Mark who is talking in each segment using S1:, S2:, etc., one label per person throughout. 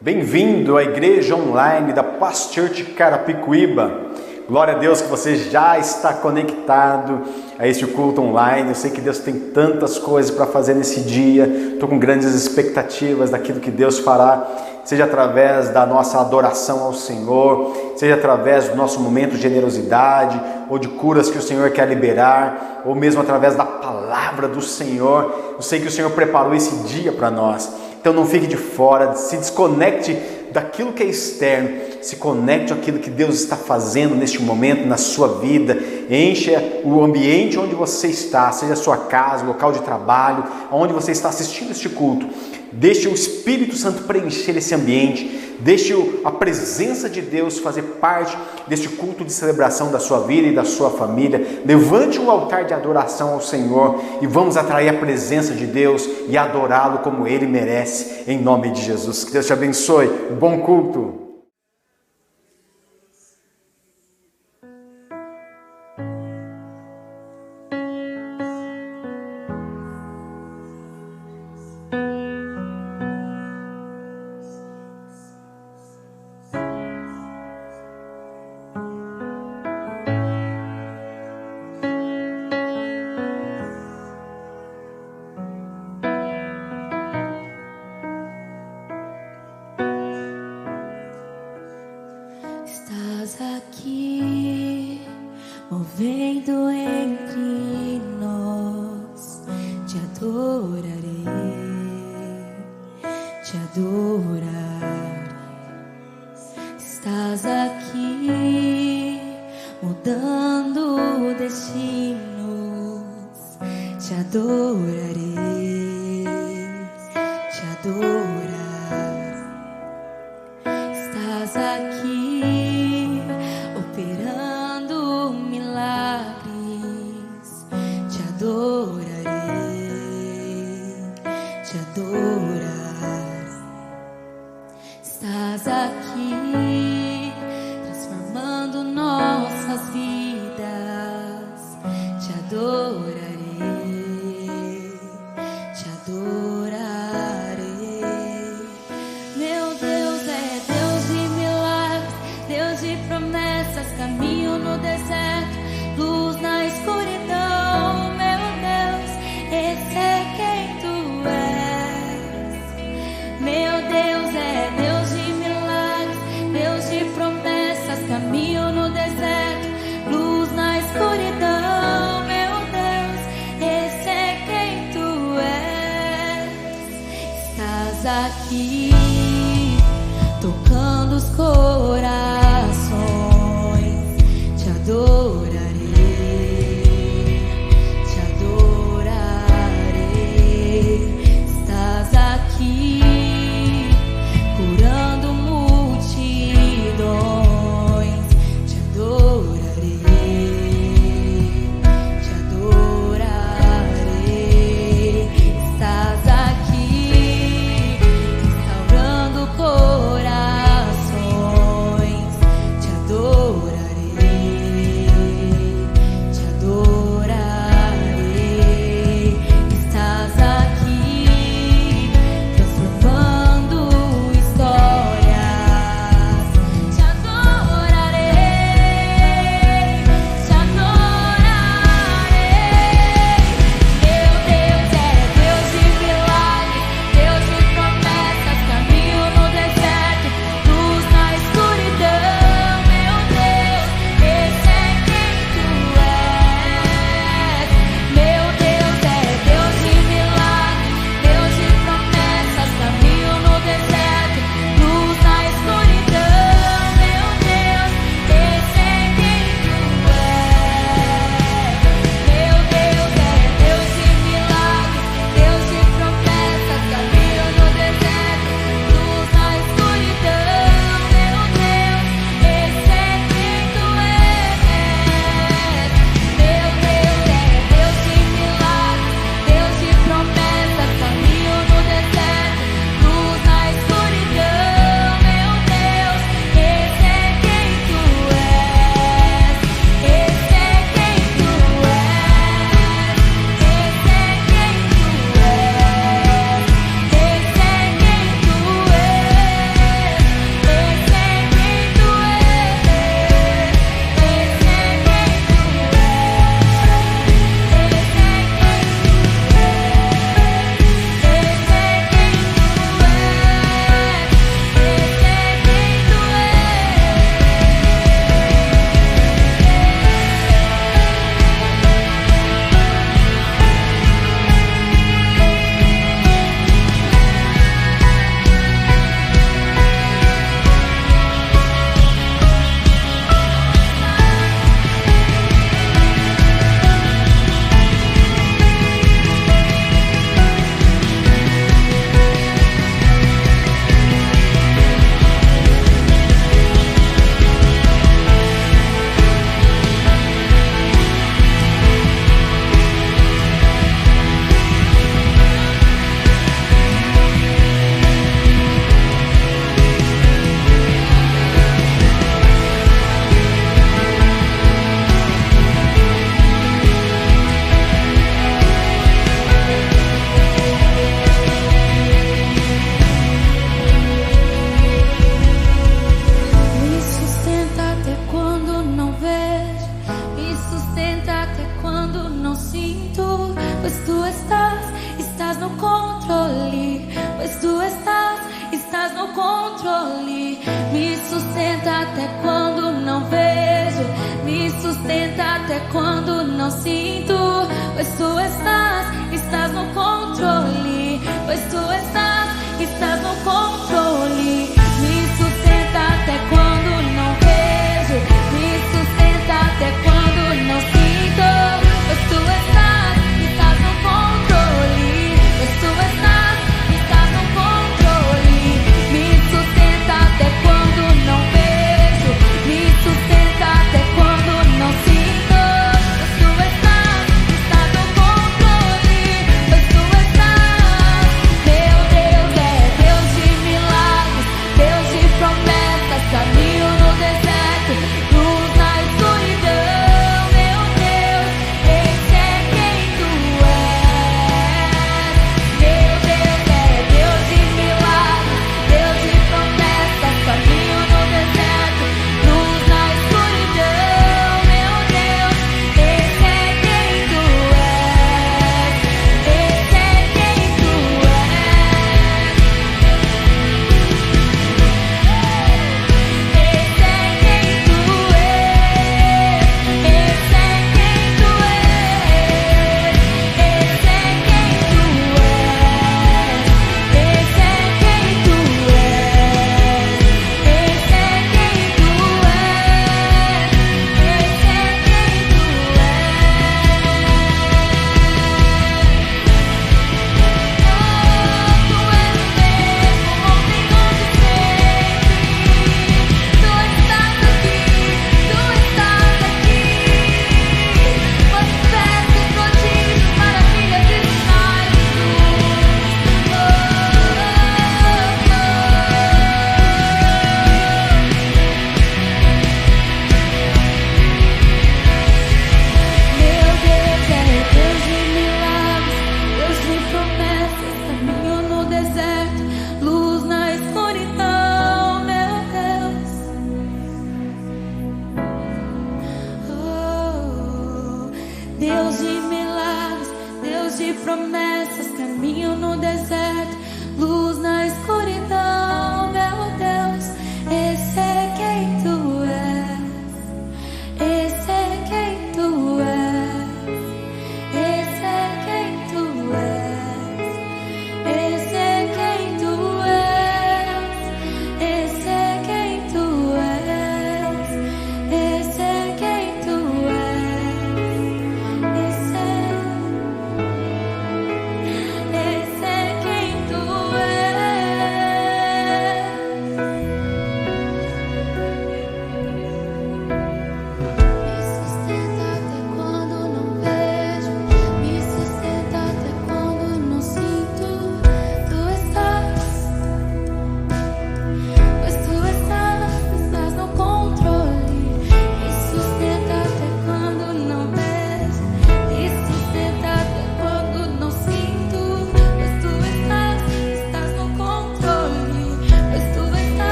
S1: Bem-vindo à igreja online da Paz Church Carapicuíba. Glória a Deus que você já está conectado a este culto online. Eu sei que Deus tem tantas coisas para fazer nesse dia. Estou com grandes expectativas daquilo que Deus fará, seja através da nossa adoração ao Senhor, seja através do nosso momento de generosidade ou de curas que o Senhor quer liberar, ou mesmo através da palavra do Senhor. Eu sei que o Senhor preparou esse dia para nós. Então não fique de fora, se desconecte daquilo que é externo, se conecte àquilo que Deus está fazendo neste momento na sua vida. Encha o ambiente onde você está, seja a sua casa, local de trabalho, onde você está assistindo este culto. Deixe o Espírito Santo preencher esse ambiente, deixe a presença de Deus fazer parte deste culto de celebração da sua vida e da sua família. Levante um altar de adoração ao Senhor e vamos atrair a presença de Deus e adorá-lo como Ele merece, em nome de Jesus. Que Deus te abençoe. Bom culto.
S2: Aqui, movendo entre nós, te adorarei, te adorarei. Estás aqui, mudando destinos, te adorarei, te adorarei. Estás aqui, operando milagres, te adorarei, te adorarei. Estás aqui, transformando nossas vidas, te adorarei, te adorarei. Meu Deus é Deus de milagres, Deus de promessas, caminho no deserto, luz na escuridão. Meu Deus, esse é quem tu és. Meu Deus é Deus de milagres, Deus de promessas, caminho no deserto, luz na escuridão. Meu Deus, esse é quem tu és. Estás aqui, tocando os corações, te adorarei, te adorarei. Estás aqui, curando multidões, te adorarei, te adorarei. Estás aqui, restaurando corações, te adorarei, controle, pois tu estás no controle. Me sustenta até quando não vejo, me sustenta até quando não sinto, pois tu estás no controle, pois tu estás no controle. Me sustenta até quando não vejo, me sustenta até quando não sinto, pois tu estás no controle, pois tu estás no controle. Me sustenta até quando não vejo, me sustenta até quando não sinto, pois tu estás no controle, pois tu estás, meu Deus.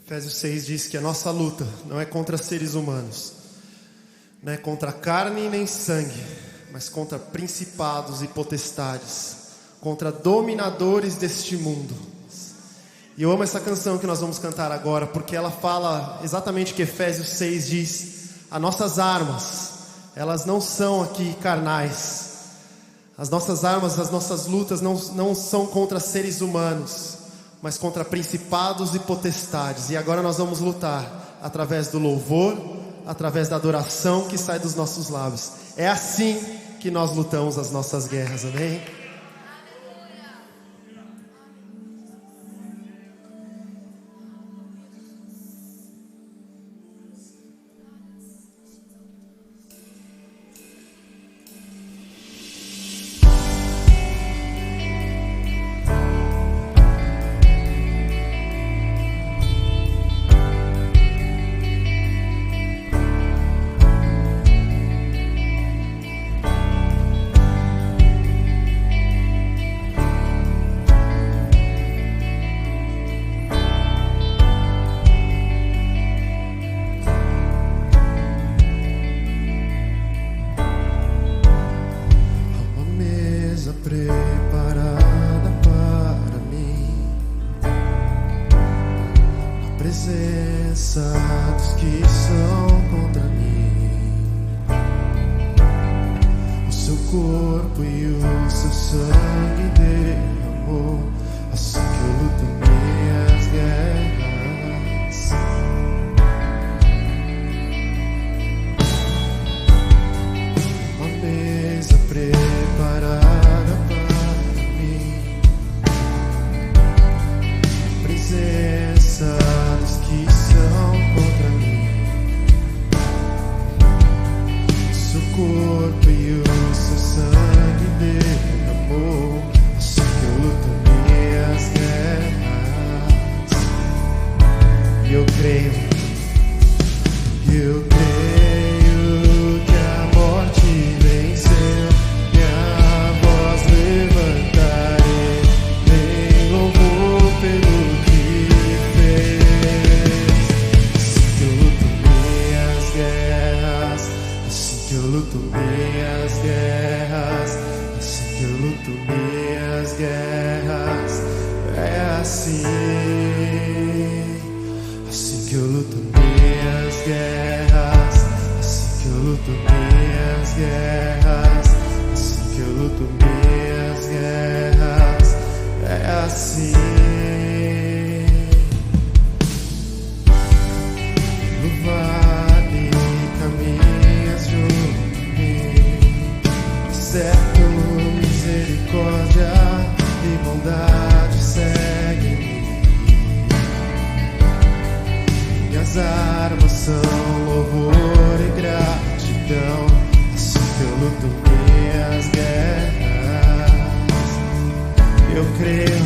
S3: Efésios 6 diz que a nossa luta não é contra seres humanos, não é contra carne nem sangue, mas contra principados e potestades, contra dominadores deste mundo. E eu amo essa canção que nós vamos cantar agora, porque ela fala exatamente o que Efésios 6 diz. As nossas armas, elas não são aqui carnais. As nossas armas, as nossas lutas não são contra seres humanos, mas contra principados e potestades. E agora nós vamos lutar através do louvor, através da adoração que sai dos nossos lábios. É assim que nós lutamos as nossas guerras, amém? Preparada para mim, na presença dos que são contra mim. O seu corpo e o seu sangue derramou, assim que eu luto minhas guerras. Uma mesa preparada dos que são contra mim. Seu corpo e o seu sangue derramou, assim que eu luto minhas guerras. E eu creio que a morte venceu, e a voz levantarei em louvor pelo luto minhas guerras, assim que eu luto minhas guerras. É assim que eu luto minhas guerras, assim que eu luto minhas guerras, assim que eu luto minhas guerras. É assim. No vale caminhas junto, certo, misericórdia e bondade seguem-me. Minhas armas são louvor e gratidão, assim que eu luto minhas guerras. Eu creio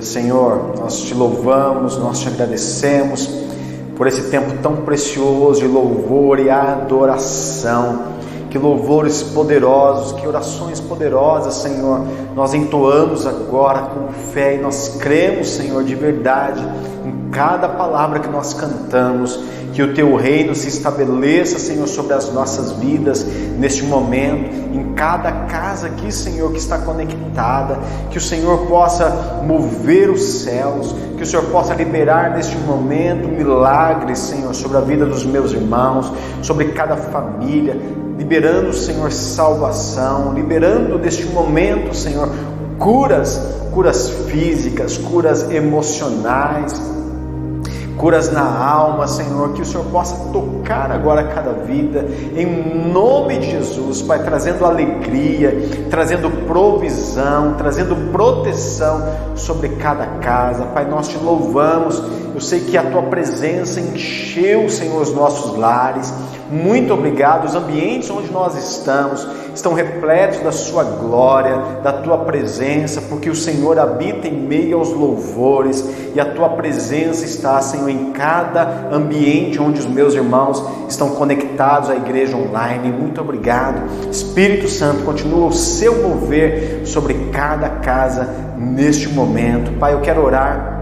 S1: Senhor, nós te louvamos, nós te agradecemos por esse tempo tão precioso de louvor e adoração. Que louvores poderosos, que orações poderosas, Senhor, nós entoamos agora com fé e nós cremos, Senhor, de verdade, em cada palavra que nós cantamos, que o Teu reino se estabeleça, Senhor, sobre as nossas vidas neste momento, em cada casa aqui, Senhor, que está conectada, que o Senhor possa mover os céus, que o Senhor possa liberar neste momento milagres, Senhor, sobre a vida dos meus irmãos, sobre cada família, liberando, Senhor, salvação, liberando neste momento, Senhor, curas físicas, curas emocionais, curas na alma, Senhor, que o Senhor possa tocar agora cada vida, em nome de Jesus, Pai, trazendo alegria, trazendo provisão, trazendo proteção sobre cada casa. Pai, nós te louvamos, eu sei que a Tua presença encheu, Senhor, os nossos lares. Muito obrigado. Os ambientes onde nós estamos estão repletos da Sua glória, da Tua presença, porque o Senhor habita em meio aos louvores e a Tua presença está, Senhor, em cada ambiente onde os meus irmãos estão conectados à igreja online. Muito obrigado. Espírito Santo, continua o Seu mover sobre cada casa neste momento. Pai, eu quero orar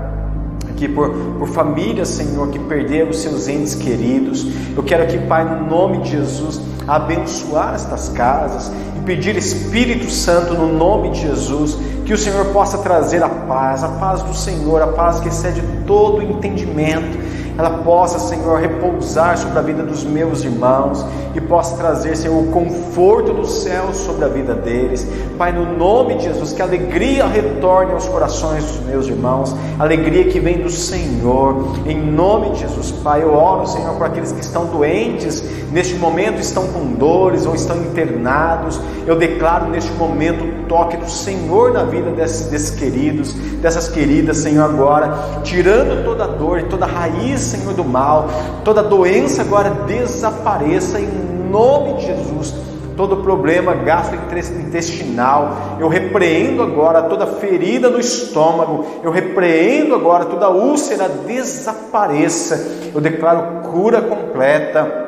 S1: aqui por famílias, Senhor, que perderam seus entes queridos. Eu quero aqui, Pai, no nome de Jesus, abençoar estas casas e pedir, Espírito Santo, no nome de Jesus, que o Senhor possa trazer a paz do Senhor, a paz que excede todo entendimento. Ela possa, Senhor, repousar sobre a vida dos meus irmãos e possa trazer, Senhor, o conforto do céu sobre a vida deles. Pai, no nome de Jesus, que a alegria retorne aos corações dos meus irmãos, alegria que vem do Senhor, em nome de Jesus. Pai, eu oro, Senhor, por aqueles que estão doentes, neste momento estão com dores ou estão internados. Eu declaro neste momento o toque do Senhor na vida desses queridos, dessas queridas, Senhor, agora, tirando toda dor e toda raiz, Senhor, do mal, toda doença agora desapareça em nome de Jesus. Todo problema gastrointestinal, eu repreendo agora toda ferida no estômago, eu repreendo agora toda úlcera desapareça. Eu declaro cura completa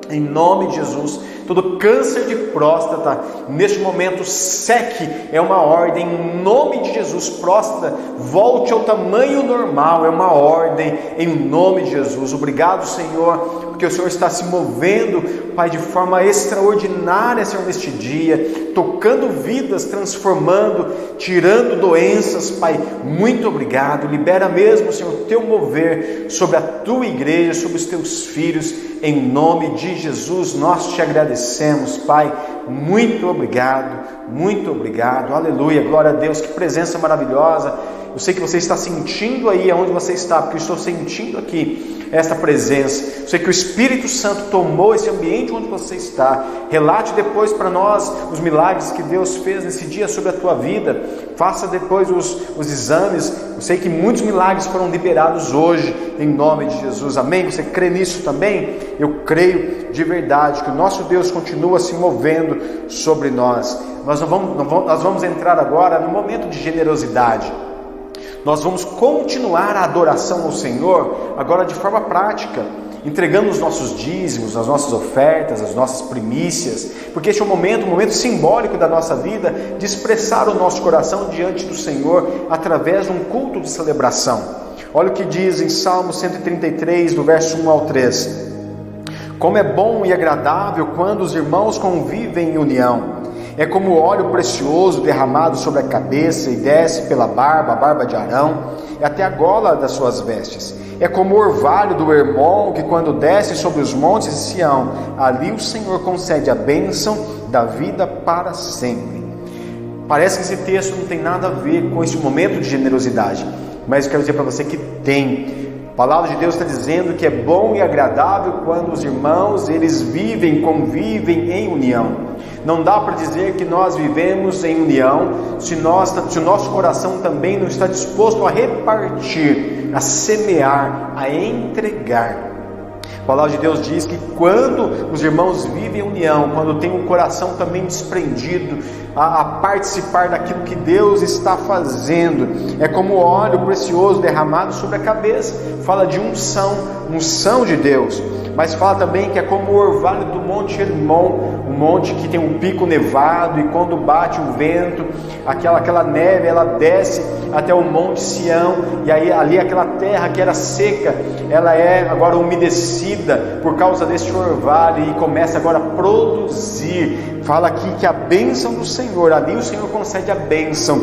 S1: em nome de Jesus. Todo câncer de próstata, neste momento, seque, é uma ordem, em nome de Jesus. Próstata, volte ao tamanho normal, é uma ordem, em nome de Jesus. Obrigado, Senhor, porque o Senhor está se movendo, Pai, de forma extraordinária, Senhor, neste dia, tocando vidas, transformando, tirando doenças, Pai. Muito obrigado. Libera mesmo, Senhor, o Teu mover sobre a Tua igreja, sobre os Teus filhos, em nome de Jesus. Nós te agradecemos, Pai. Muito obrigado, aleluia, glória a Deus. Que presença maravilhosa. Eu sei que você está sentindo aí aonde você está, porque eu estou sentindo aqui esta presença. Eu sei que o Espírito Santo tomou esse ambiente onde você está. Relate depois para nós os milagres que Deus fez nesse dia sobre a tua vida. Faça depois os exames. Eu sei que muitos milagres foram liberados hoje, em nome de Jesus, amém? Você crê nisso também? Eu creio de verdade que o nosso Deus continua se movendo sobre nós. Nós vamos entrar agora no momento de generosidade. Nós vamos continuar a adoração ao Senhor agora de forma prática, entregando os nossos dízimos, as nossas ofertas, as nossas primícias, porque este é um momento simbólico da nossa vida de expressar o nosso coração diante do Senhor através de um culto de celebração. Olha o que diz em Salmo 133, do verso 1 ao 3. Como é bom e agradável quando os irmãos convivem em união. É como óleo precioso derramado sobre a cabeça e desce pela barba, a barba de Arão, e até a gola das suas vestes. É como o orvalho do Hermon, que quando desce sobre os montes de Sião, ali o Senhor concede a bênção da vida para sempre. Parece que esse texto não tem nada a ver com esse momento de generosidade, mas eu quero dizer para você que tem. A palavra de Deus está dizendo que é bom e agradável quando os irmãos, eles convivem em união. Não dá para dizer que nós vivemos em união se o nosso coração também não está disposto a repartir, a semear, a entregar. A palavra de Deus diz que quando os irmãos vivem em união, quando tem um coração também desprendido a participar daquilo que Deus está fazendo, é como óleo precioso derramado sobre a cabeça. Fala de unção de Deus, mas fala também que é como o orvalho do Monte Hermon, um monte que tem um pico nevado, e quando bate o vento, aquela neve, ela desce até o Monte Sião, e aí ali aquela terra que era seca, ela é agora umedecida por causa deste orvalho, e começa agora a produzir. Fala aqui que a bênção do Senhor, ali o Senhor concede a bênção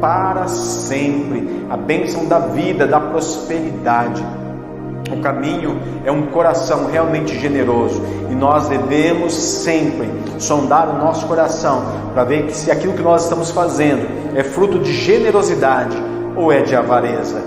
S1: para sempre, a bênção da vida, da prosperidade. O caminho é um coração realmente generoso, e nós devemos sempre sondar o nosso coração para ver que se aquilo que nós estamos fazendo é fruto de generosidade ou é de avareza.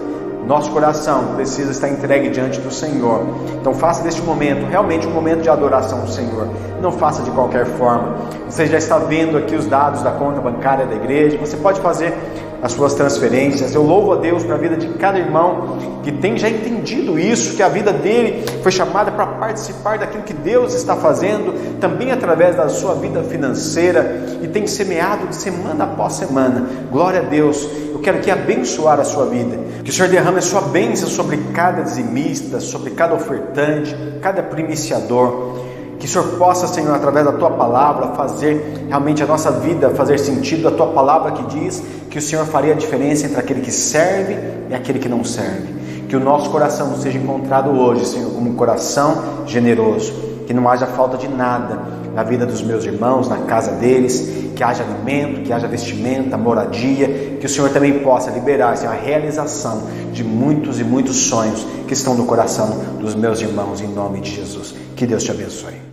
S1: Nosso coração precisa estar entregue diante do Senhor. Então faça deste momento realmente um momento de adoração ao Senhor. Não faça de qualquer forma. Você já está vendo aqui os dados da conta bancária da igreja. Você pode fazer as suas transferências. Eu louvo a Deus para a vida de cada irmão que tem já entendido isso, que a vida dele foi chamada para participar daquilo que Deus está fazendo, também através da sua vida financeira, e tem semeado de semana após semana. Glória a Deus. Eu quero aqui abençoar a sua vida, que o Senhor derrame a sua bênção sobre cada dizimista, sobre cada ofertante, cada primiciador. Que o Senhor possa, Senhor, através da Tua Palavra, fazer realmente a nossa vida fazer sentido. A Tua Palavra que diz que o Senhor faria a diferença entre aquele que serve e aquele que não serve. Que o nosso coração seja encontrado hoje, Senhor, como um coração generoso. Que não haja falta de nada na vida dos meus irmãos, na casa deles. Que haja alimento, que haja vestimenta, moradia. Que o Senhor também possa liberar, Senhor, a realização de muitos e muitos sonhos que estão no coração dos meus irmãos, em nome de Jesus. Que Deus te abençoe.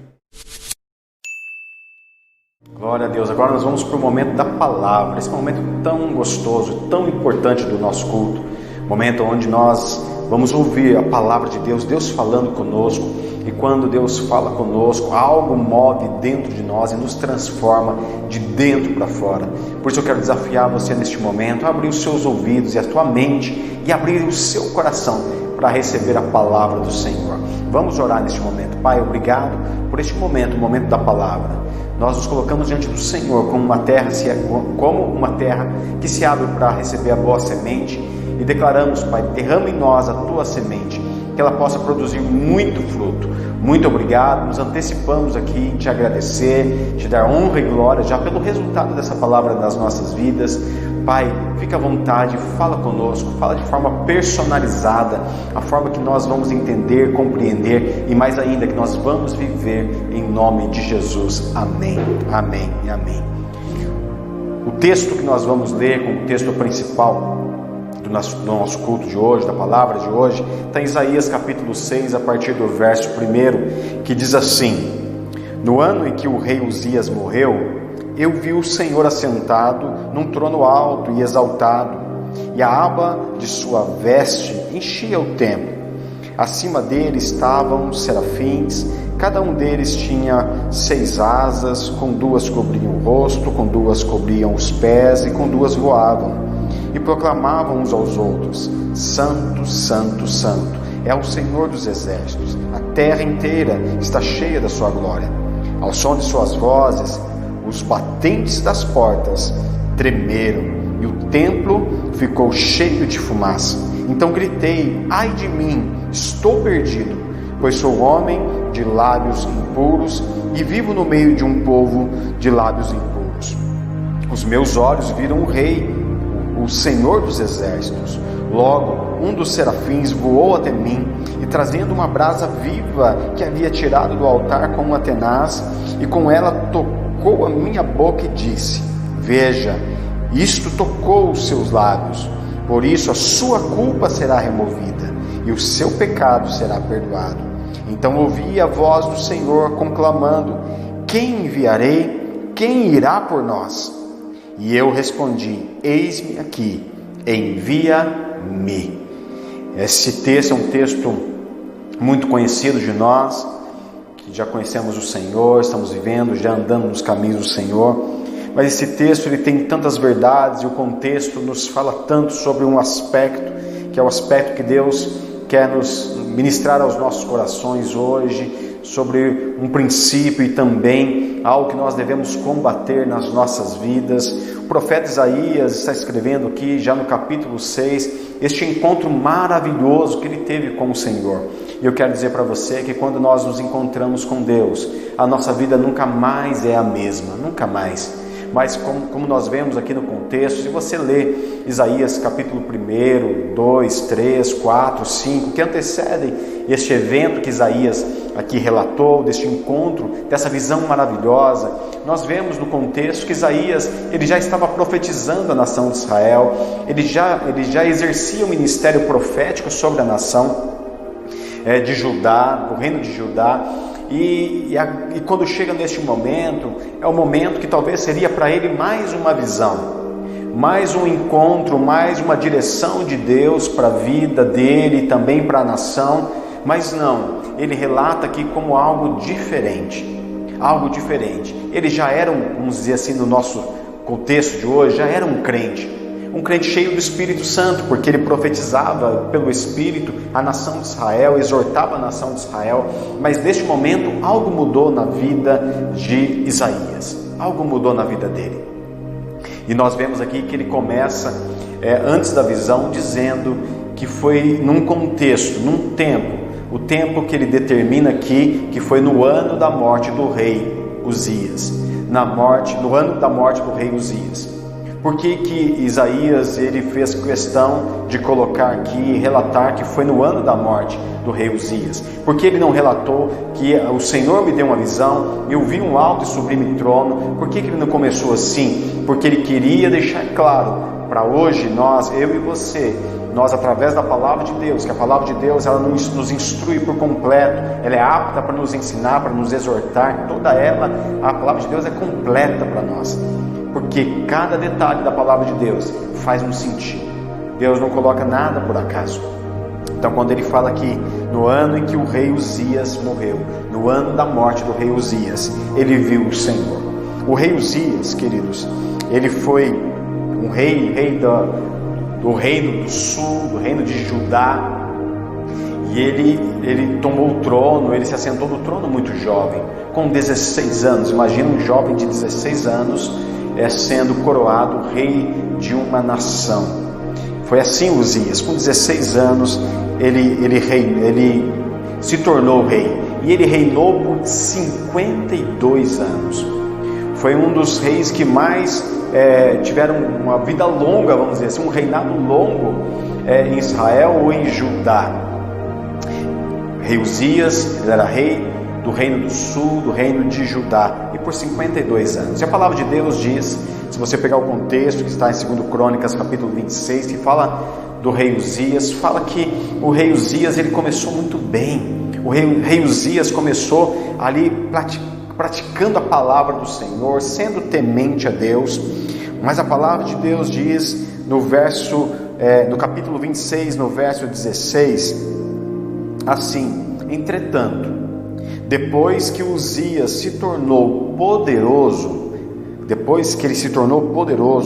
S1: Glória a Deus. Agora nós vamos para o momento da palavra, esse momento tão gostoso, tão importante do nosso culto, momento onde nós vamos ouvir a palavra de Deus, Deus falando conosco, e quando Deus fala conosco, algo move dentro de nós e nos transforma de dentro para fora. Por isso eu quero desafiar você neste momento a abrir os seus ouvidos e a tua mente e abrir o seu coração para receber a palavra do Senhor. Vamos orar neste momento. Pai, obrigado por este momento, o momento da palavra. Nós nos colocamos diante do Senhor como uma terra que se abre para receber a boa semente, e declaramos, Pai, derrama em nós a Tua semente, que ela possa produzir muito fruto. Muito obrigado, nos antecipamos aqui em Te agradecer, Te dar honra e glória já pelo resultado dessa palavra nas nossas vidas. Pai, fica à vontade, fala conosco, fala de forma personalizada, a forma que nós vamos entender, compreender e mais ainda que nós vamos viver, em nome de Jesus. Amém, amém e amém. O texto que nós vamos ler como texto principal do nosso culto de hoje, da palavra de hoje, está em Isaías capítulo 6, a partir do verso 1, que diz assim: No ano em que o rei Uzias morreu, eu vi o Senhor assentado num trono alto e exaltado, e a aba de sua veste enchia o templo. Acima dele estavam serafins, cada um deles tinha 6 asas, com 2 cobriam o rosto, com 2 cobriam os pés e com 2 voavam. E proclamavam uns aos outros: Santo, Santo, Santo é o Senhor dos exércitos, a terra inteira está cheia da sua glória. Ao som de suas vozes, os batentes das portas tremeram e o templo ficou cheio de fumaça. Então gritei: ai de mim, estou perdido, pois sou homem de lábios impuros e vivo no meio de um povo de lábios impuros. Os meus olhos viram o Rei, o Senhor dos exércitos. Logo, um dos serafins voou até mim, e trazendo uma brasa viva que havia tirado do altar com uma tenaz, e com ela tocou a minha boca e disse: Veja, isto tocou os seus lábios, por isso a sua culpa será removida, e o seu pecado será perdoado. Então ouvi a voz do Senhor conclamando: Quem enviarei? Quem irá por nós? E eu respondi: Eis-me aqui, envia-me. Esse texto é um texto muito conhecido de nós, que já conhecemos o Senhor, estamos vivendo, já andando nos caminhos do Senhor. Mas esse texto ele tem tantas verdades, e o contexto nos fala tanto sobre um aspecto, que é o aspecto que Deus quer nos ministrar aos nossos corações hoje sobre um princípio e também algo que nós devemos combater nas nossas vidas. O profeta Isaías está escrevendo aqui, já no capítulo 6, este encontro maravilhoso que ele teve com o Senhor. E eu quero dizer para você que quando nós nos encontramos com Deus, a nossa vida nunca mais é a mesma, nunca mais. Mas como nós vemos aqui no contexto, se você ler Isaías capítulo 1, 2, 3, 4, 5, que antecedem este evento que Isaías aqui relatou, deste encontro, dessa visão maravilhosa, nós vemos no contexto que Isaías, ele já estava profetizando a nação de Israel, ele já exercia o ministério profético sobre a nação de Judá, o reino de Judá. E quando chega neste momento, é um momento que talvez seria para ele mais uma visão, mais um encontro, mais uma direção de Deus para a vida dele e também para a nação. Mas não, ele relata aqui como algo diferente, ele já era, vamos dizer assim, no nosso contexto de hoje, já era um crente cheio do Espírito Santo, porque ele profetizava pelo Espírito a nação de Israel, exortava a nação de Israel. Mas neste momento algo mudou na vida de Isaías, algo mudou na vida dele. E nós vemos aqui que ele começa antes da visão dizendo que foi num contexto, num tempo, o tempo que ele determina aqui, que foi no ano da morte do rei Uzias, no ano da morte do rei Uzias. Por que Isaías ele fez questão de colocar aqui e relatar que foi no ano da morte do rei Uzias? Porque ele não relatou que o Senhor me deu uma visão, eu vi um alto e sublime trono? Por que ele não começou assim? Porque ele queria deixar claro para hoje nós, eu e você, nós através da palavra de Deus, que a palavra de Deus ela nos instrui por completo, ela é apta para nos ensinar, para nos exortar, toda ela, a palavra de Deus é completa para nós. Porque cada detalhe da palavra de Deus faz um sentido. Deus não coloca nada por acaso. Então quando ele fala aqui, no ano em que o rei Uzias morreu, no ano da morte do rei Uzias, ele viu o Senhor. O rei Uzias, queridos, ele foi um rei do reino do sul, do reino de Judá. E ele tomou o trono, ele se assentou no trono muito jovem, com 16 anos. Imagina um jovem de 16 anos sendo coroado rei de uma nação. Foi assim Uzias, com 16 anos ele se tornou rei, e ele reinou por 52 anos. Foi um dos reis que mais tiveram uma vida longa, vamos dizer assim, um reinado longo em Israel ou em Judá. Rei Uzias, ele era rei do reino do sul, do reino de Judá, e por 52 anos. E a palavra de Deus diz, se você pegar o contexto que está em 2 Crônicas capítulo 26, que fala do rei Uzias, fala que o rei Uzias ele começou muito bem. O rei Uzias começou ali praticando a palavra do Senhor, sendo temente a Deus. Mas a palavra de Deus diz no capítulo 26, no verso 16, assim: entretanto, depois que Uzias se tornou poderoso,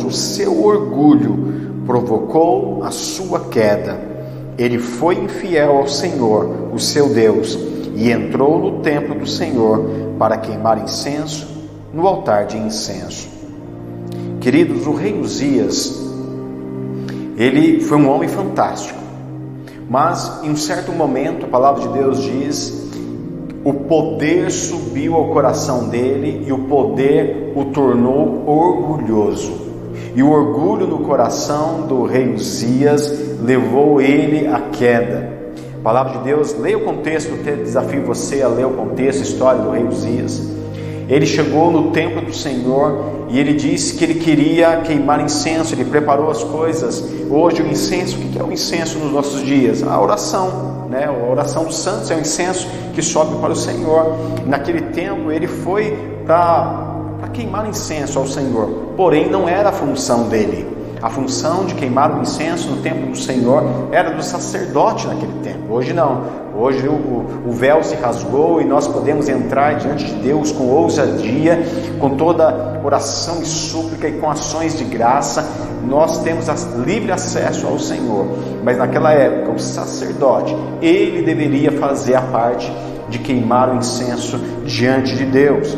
S1: o seu orgulho provocou a sua queda. Ele foi infiel ao Senhor, o seu Deus, e entrou no templo do Senhor para queimar incenso no altar de incenso. Queridos, o rei Uzias, ele foi um homem fantástico, mas em um certo momento a palavra de Deus diz, o poder subiu ao coração dele e o poder o tornou orgulhoso. E o orgulho no coração do rei Uzias levou ele à queda. A palavra de Deus, leia o contexto, eu desafio você a ler o contexto, a história do rei Uzias. Ele chegou no templo do Senhor e ele disse que ele queria queimar incenso, ele preparou as coisas. Hoje o incenso, o que é o incenso nos nossos dias? A oração, né? A oração dos santos é o incenso que sobe para o Senhor. Naquele tempo ele foi para queimar incenso ao Senhor, porém não era a função dele. A função de queimar o incenso no templo do Senhor era do sacerdote naquele tempo. Hoje não. Hoje o véu se rasgou e nós podemos entrar diante de Deus com ousadia, com toda oração e súplica e com ações de graça. Nós temos livre acesso ao Senhor. Mas naquela época o sacerdote, ele deveria fazer a parte de queimar o incenso diante de Deus.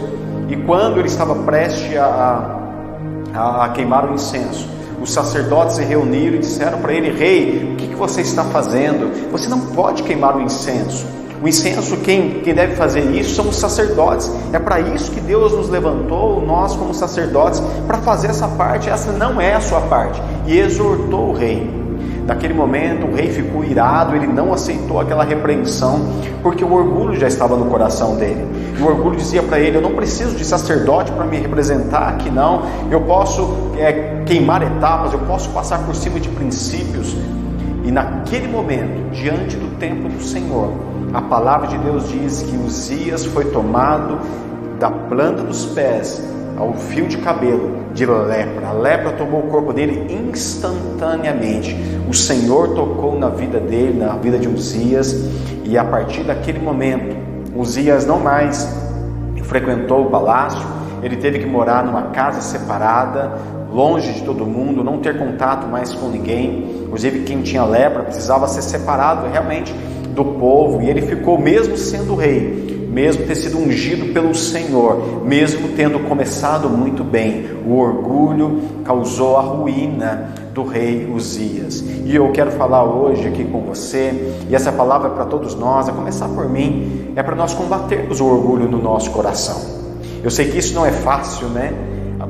S1: E quando ele estava prestes a queimar o incenso, os sacerdotes se reuniram e disseram para ele: rei, o que você está fazendo? Você não pode queimar o incenso. O incenso, quem deve fazer isso são os sacerdotes. É para isso que Deus nos levantou, nós como sacerdotes, para fazer essa parte. Essa não é a sua parte. E exortou o rei. Naquele momento o rei ficou irado, ele não aceitou aquela repreensão, porque o orgulho já estava no coração dele. E o orgulho dizia para ele: eu não preciso de sacerdote para me representar aqui não, eu posso queimar etapas, eu posso passar por cima de princípios. E naquele momento, diante do templo do Senhor, a palavra de Deus diz que Uzias foi tomado da planta dos pés ao fio de cabelo de lepra. A lepra tomou o corpo dele instantaneamente. O Senhor tocou na vida dele, na vida de Uzias, e a partir daquele momento Uzias não mais frequentou o palácio. Ele teve que morar numa casa separada, longe de todo mundo, não ter contato mais com ninguém. Inclusive quem tinha lepra precisava ser separado realmente do povo, e ele ficou, mesmo sendo rei, mesmo ter sido ungido pelo Senhor, mesmo tendo começado muito bem, o orgulho causou a ruína do rei Uzias. E eu quero falar hoje aqui com você, e essa palavra é para todos nós, a começar por mim, é para nós combatermos o orgulho no nosso coração. Eu sei que isso não é fácil, né?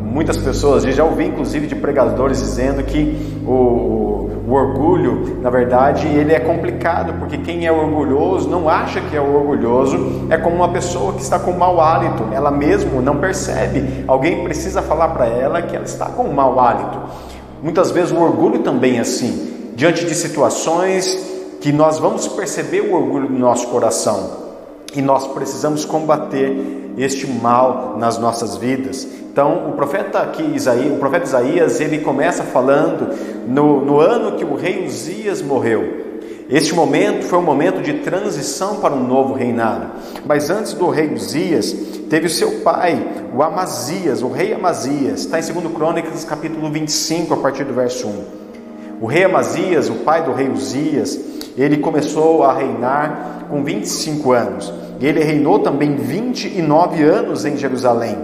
S1: Muitas pessoas, já ouvi inclusive de pregadores dizendo que o orgulho, na verdade, ele é complicado, porque quem é orgulhoso não acha que é orgulhoso, é como uma pessoa que está com mau hálito, ela mesmo não percebe, alguém precisa falar para ela que ela está com mau hálito. Muitas vezes o orgulho também é assim, diante de situações que nós vamos perceber o orgulho no nosso coração, e nós precisamos combater este mal nas nossas vidas. Então o profeta Isaías, ele começa falando no ano que o rei Uzias morreu. Este momento foi um momento de transição para um novo reinado. Mas antes do rei Uzias, teve o seu pai, o Amazias, o rei Amazias. Está em 2 Crônicas, capítulo 25, a partir do verso 1. O rei Amazias, o pai do rei Uzias, ele começou a reinar com 25 anos. Ele reinou também 29 anos em Jerusalém.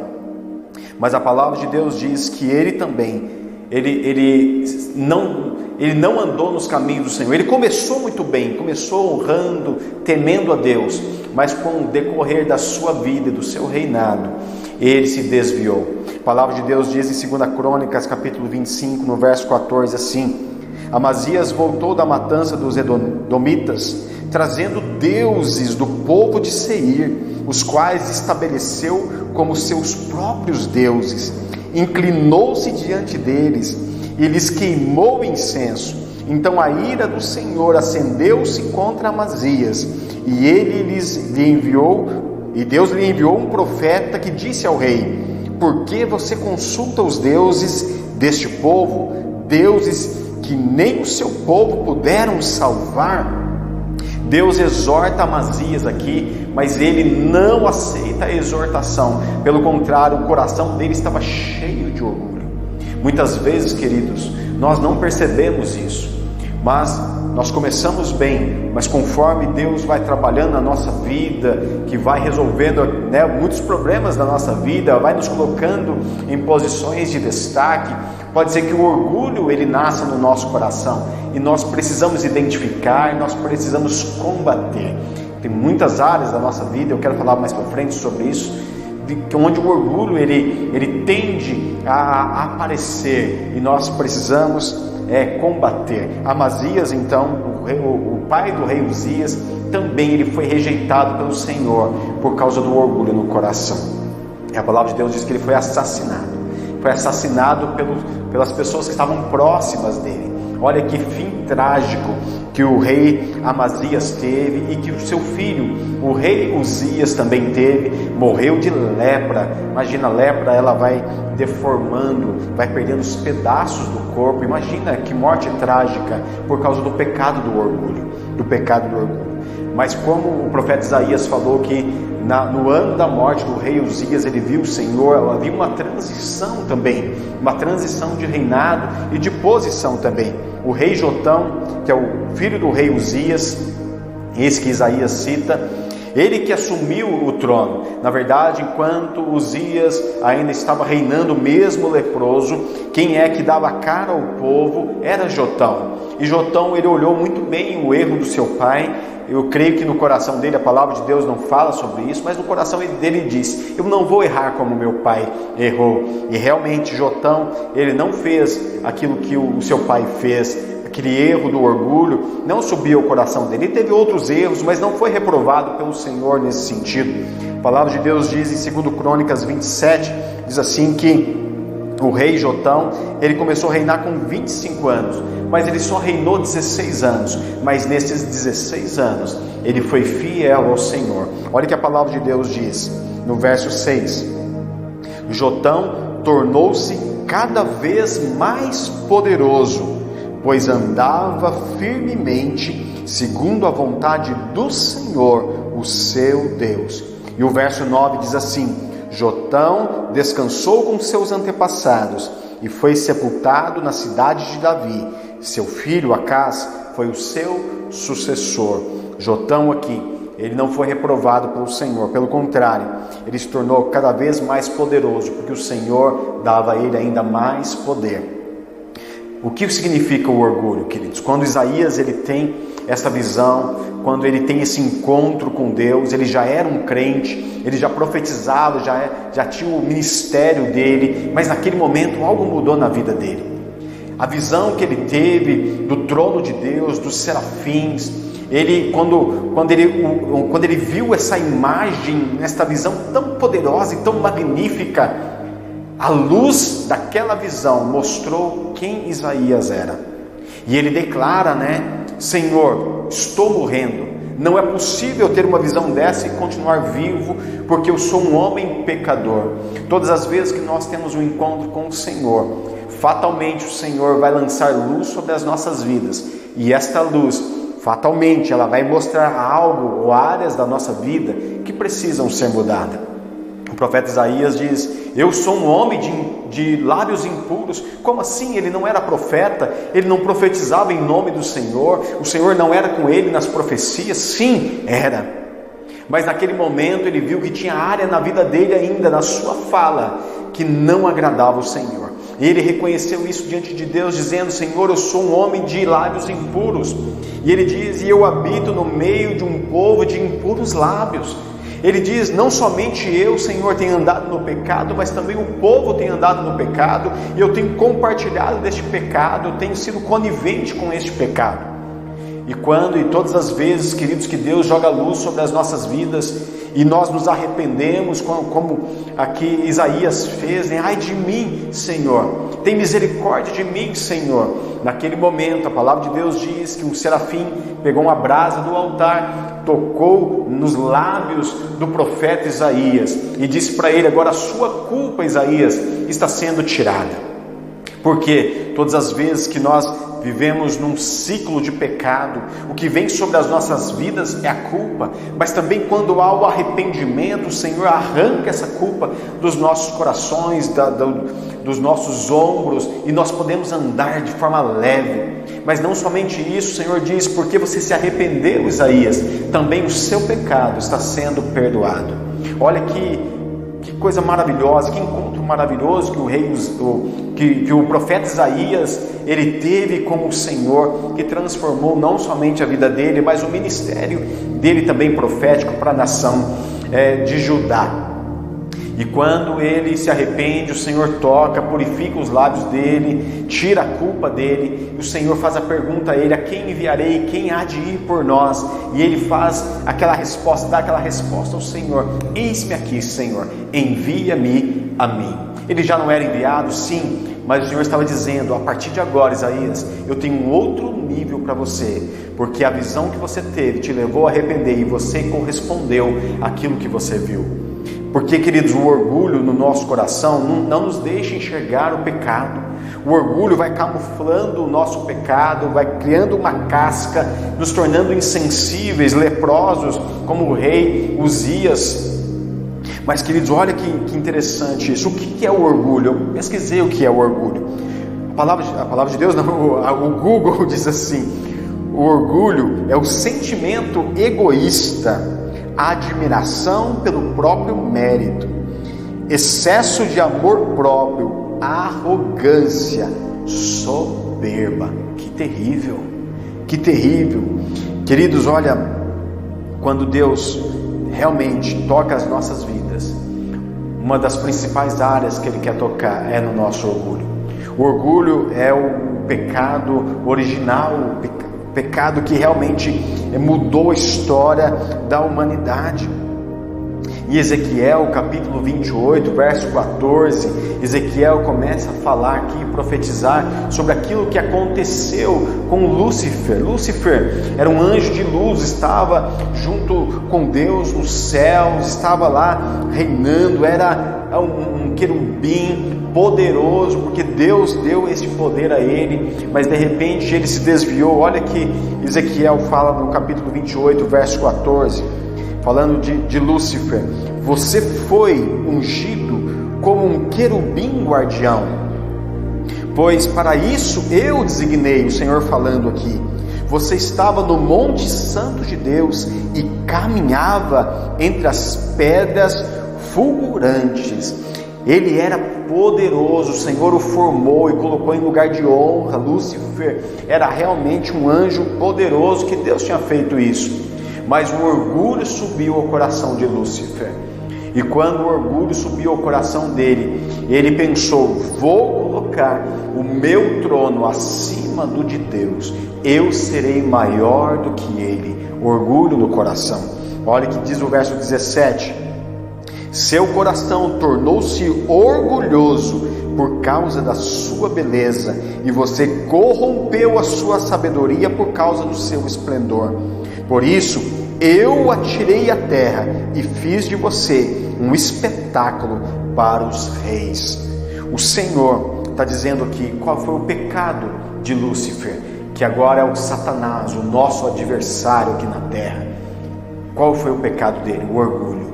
S1: Mas a palavra de Deus diz que ele também, ele não andou nos caminhos do Senhor. Ele começou muito bem, começou honrando, temendo a Deus, mas com o decorrer da sua vida e do seu reinado, ele se desviou. A palavra de Deus diz em 2 Crônicas, capítulo 25, no verso 14, assim: Amazias voltou da matança dos edomitas, trazendo deuses do povo de Seir, os quais estabeleceu como seus próprios deuses. Inclinou-se diante deles e lhes queimou incenso. Então a ira do Senhor acendeu-se contra Amazias, e Deus lhe enviou um profeta que disse ao rei: por que você consulta os deuses deste povo, deuses que nem o seu povo puderam salvar? Deus exorta Amazias aqui, mas ele não aceita a exortação. Pelo contrário, o coração dele estava cheio de orgulho. Muitas vezes, queridos, nós não percebemos isso, mas nós começamos bem, mas conforme Deus vai trabalhando na nossa vida, que vai resolvendo muitos problemas da nossa vida, vai nos colocando em posições de destaque, pode ser que o orgulho ele nasça no nosso coração, e nós precisamos identificar, nós precisamos combater. Tem muitas áreas da nossa vida, eu quero falar mais para frente sobre isso, onde o orgulho ele tende a aparecer, e nós precisamos combater. Amazias, então, o pai do rei Uzias, também ele foi rejeitado pelo Senhor por causa do orgulho no coração. E a palavra de Deus diz que ele foi assassinado. Foi assassinado pelas pessoas que estavam próximas dele. Olha que fim trágico que o rei Amazias teve, e que o seu filho O rei Uzias também morreu de lepra. Imagina, a lepra, ela vai deformando, vai perdendo os pedaços do corpo. Imagina que morte trágica por causa do pecado do orgulho, Mas como o profeta Isaías falou que no ano da morte do rei Uzias, ele viu o Senhor, havia uma transição também, uma transição de reinado e de posição também. O rei Jotão, que é o filho do rei Uzias, esse que Isaías cita, ele que assumiu o trono. Na verdade, enquanto Uzias ainda estava reinando, mesmo leproso, quem é que dava cara ao povo era Jotão. E Jotão, ele olhou muito bem o erro do seu pai. Eu creio que no coração dele, a palavra de Deus não fala sobre isso, mas no coração dele diz: eu não vou errar como meu pai errou. E realmente Jotão, ele não fez aquilo que o seu pai fez. Aquele erro do orgulho não subiu ao coração dele. Ele teve outros erros, mas não foi reprovado pelo Senhor nesse sentido. A palavra de Deus diz em 2 Crônicas 27, diz assim que o rei Jotão, ele começou a reinar com 25 anos, mas ele só reinou 16 anos. Mas nesses 16 anos, ele foi fiel ao Senhor. Olha o que a palavra de Deus diz, no verso 6. Jotão tornou-se cada vez mais poderoso, pois andava firmemente segundo a vontade do Senhor, o seu Deus. E o verso 9 diz assim: Jotão descansou com seus antepassados e foi sepultado na cidade de Davi. Seu filho Acaz foi o seu sucessor. Jotão aqui, ele não foi reprovado pelo Senhor, pelo contrário, ele se tornou cada vez mais poderoso, porque o Senhor dava a ele ainda mais poder. O que significa o orgulho, queridos? Quando Isaías ele tem essa visão, quando ele tem esse encontro com Deus, ele já era um crente, ele já profetizava, já tinha o ministério dele, mas naquele momento algo mudou na vida dele. A visão que ele teve do trono de Deus, dos serafins, quando ele viu essa imagem, essa visão tão poderosa e tão magnífica, a luz daquela visão mostrou quem Isaías era. E ele declara, Senhor, estou morrendo. Não é possível ter uma visão dessa e continuar vivo, porque eu sou um homem pecador. Todas as vezes que nós temos um encontro com o Senhor, fatalmente o Senhor vai lançar luz sobre as nossas vidas. E esta luz, fatalmente, ela vai mostrar algo ou áreas da nossa vida que precisam ser mudadas. O profeta Isaías diz: eu sou um homem de lábios impuros. Como assim? Ele não era profeta, ele não profetizava em nome do Senhor, o Senhor não era com ele nas profecias? Sim, era. Mas naquele momento ele viu que tinha área na vida dele ainda, na sua fala, que não agradava o Senhor. E ele reconheceu isso diante de Deus, dizendo: Senhor, eu sou um homem de lábios impuros. E ele diz: e eu habito no meio de um povo de impuros lábios. Ele diz: não somente eu, Senhor, tenho andado no pecado, mas também o povo tem andado no pecado, e eu tenho compartilhado deste pecado, eu tenho sido conivente com este pecado. E todas as vezes, queridos, que Deus joga luz sobre as nossas vidas, e nós nos arrependemos, como aqui Isaías fez, ai de mim, Senhor, tem misericórdia de mim, Senhor. Naquele momento, a palavra de Deus diz que um serafim pegou uma brasa do altar, tocou nos lábios do profeta Isaías e disse para ele: agora a sua culpa, Isaías, está sendo tirada. Porque todas as vezes que nós vivemos num ciclo de pecado, o que vem sobre as nossas vidas é a culpa, mas também quando há o arrependimento, o Senhor arranca essa culpa dos nossos corações, dos nossos ombros, e nós podemos andar de forma leve. Mas não somente isso, o Senhor diz: porque você se arrependeu, Isaías, também o seu pecado está sendo perdoado. Olha que coisa maravilhosa, que encontro maravilhoso que o profeta Isaías ele teve com o Senhor, que transformou não somente a vida dele, mas o ministério dele também profético para a nação de Judá. E quando ele se arrepende, o Senhor toca, purifica os lábios dele, tira a culpa dele, e o Senhor faz a pergunta a ele: a quem enviarei? Quem há de ir por nós? E ele faz aquela resposta, dá aquela resposta ao Senhor: eis-me aqui, Senhor, envia-me a mim. Ele já não era enviado, sim, mas o Senhor estava dizendo: a partir de agora, Isaías, eu tenho um outro nível para você, porque a visão que você teve te levou a arrepender e você correspondeu àquilo que você viu. Porque, queridos, o orgulho no nosso coração não nos deixa enxergar o pecado. O orgulho vai camuflando o nosso pecado, vai criando uma casca, nos tornando insensíveis, leprosos, como o rei Uzias. Mas, queridos, olha que interessante isso. O que é o orgulho? Eu pesquisei o que é o orgulho. A palavra de Deus, não, o Google diz assim: o orgulho é o sentimento egoísta, a admiração pelo próprio mérito, excesso de amor próprio, arrogância, soberba. Que terrível, que terrível. Queridos, olha, quando Deus realmente toca as nossas vidas, uma das principais áreas que Ele quer tocar é no nosso orgulho. O orgulho é o pecado original, o pecado que realmente mudou a história da humanidade. Em Ezequiel capítulo 28, verso 14, Ezequiel começa a falar aqui, profetizar sobre aquilo que aconteceu com Lúcifer. Lúcifer era um anjo de luz, estava junto com Deus nos céus, estava lá reinando, era um querubim poderoso, porque Deus deu esse poder a ele, mas de repente ele se desviou. Olha que Ezequiel fala no capítulo 28, verso 14, falando de Lúcifer: você foi ungido como um querubim guardião, pois para isso eu designei, o Senhor falando aqui. Você estava no monte santo de Deus e caminhava entre as pedras fulgurantes. Ele era poderoso, o Senhor o formou e colocou em lugar de honra. Lúcifer era realmente um anjo poderoso, que Deus tinha feito isso. Mas o orgulho subiu ao coração de Lúcifer. E quando o orgulho subiu ao coração dele, ele pensou: vou colocar o meu trono acima do de Deus, eu serei maior do que ele. Orgulho no coração. Olha o que diz o verso 17: seu coração tornou-se orgulhoso por causa da sua beleza, e você corrompeu a sua sabedoria por causa do seu esplendor. Por isso eu o atirei à terra e fiz de você um espetáculo para os reis. O Senhor está dizendo aqui qual foi o pecado de Lúcifer, que agora é o Satanás, o nosso adversário aqui na terra. Qual foi o pecado dele? O orgulho.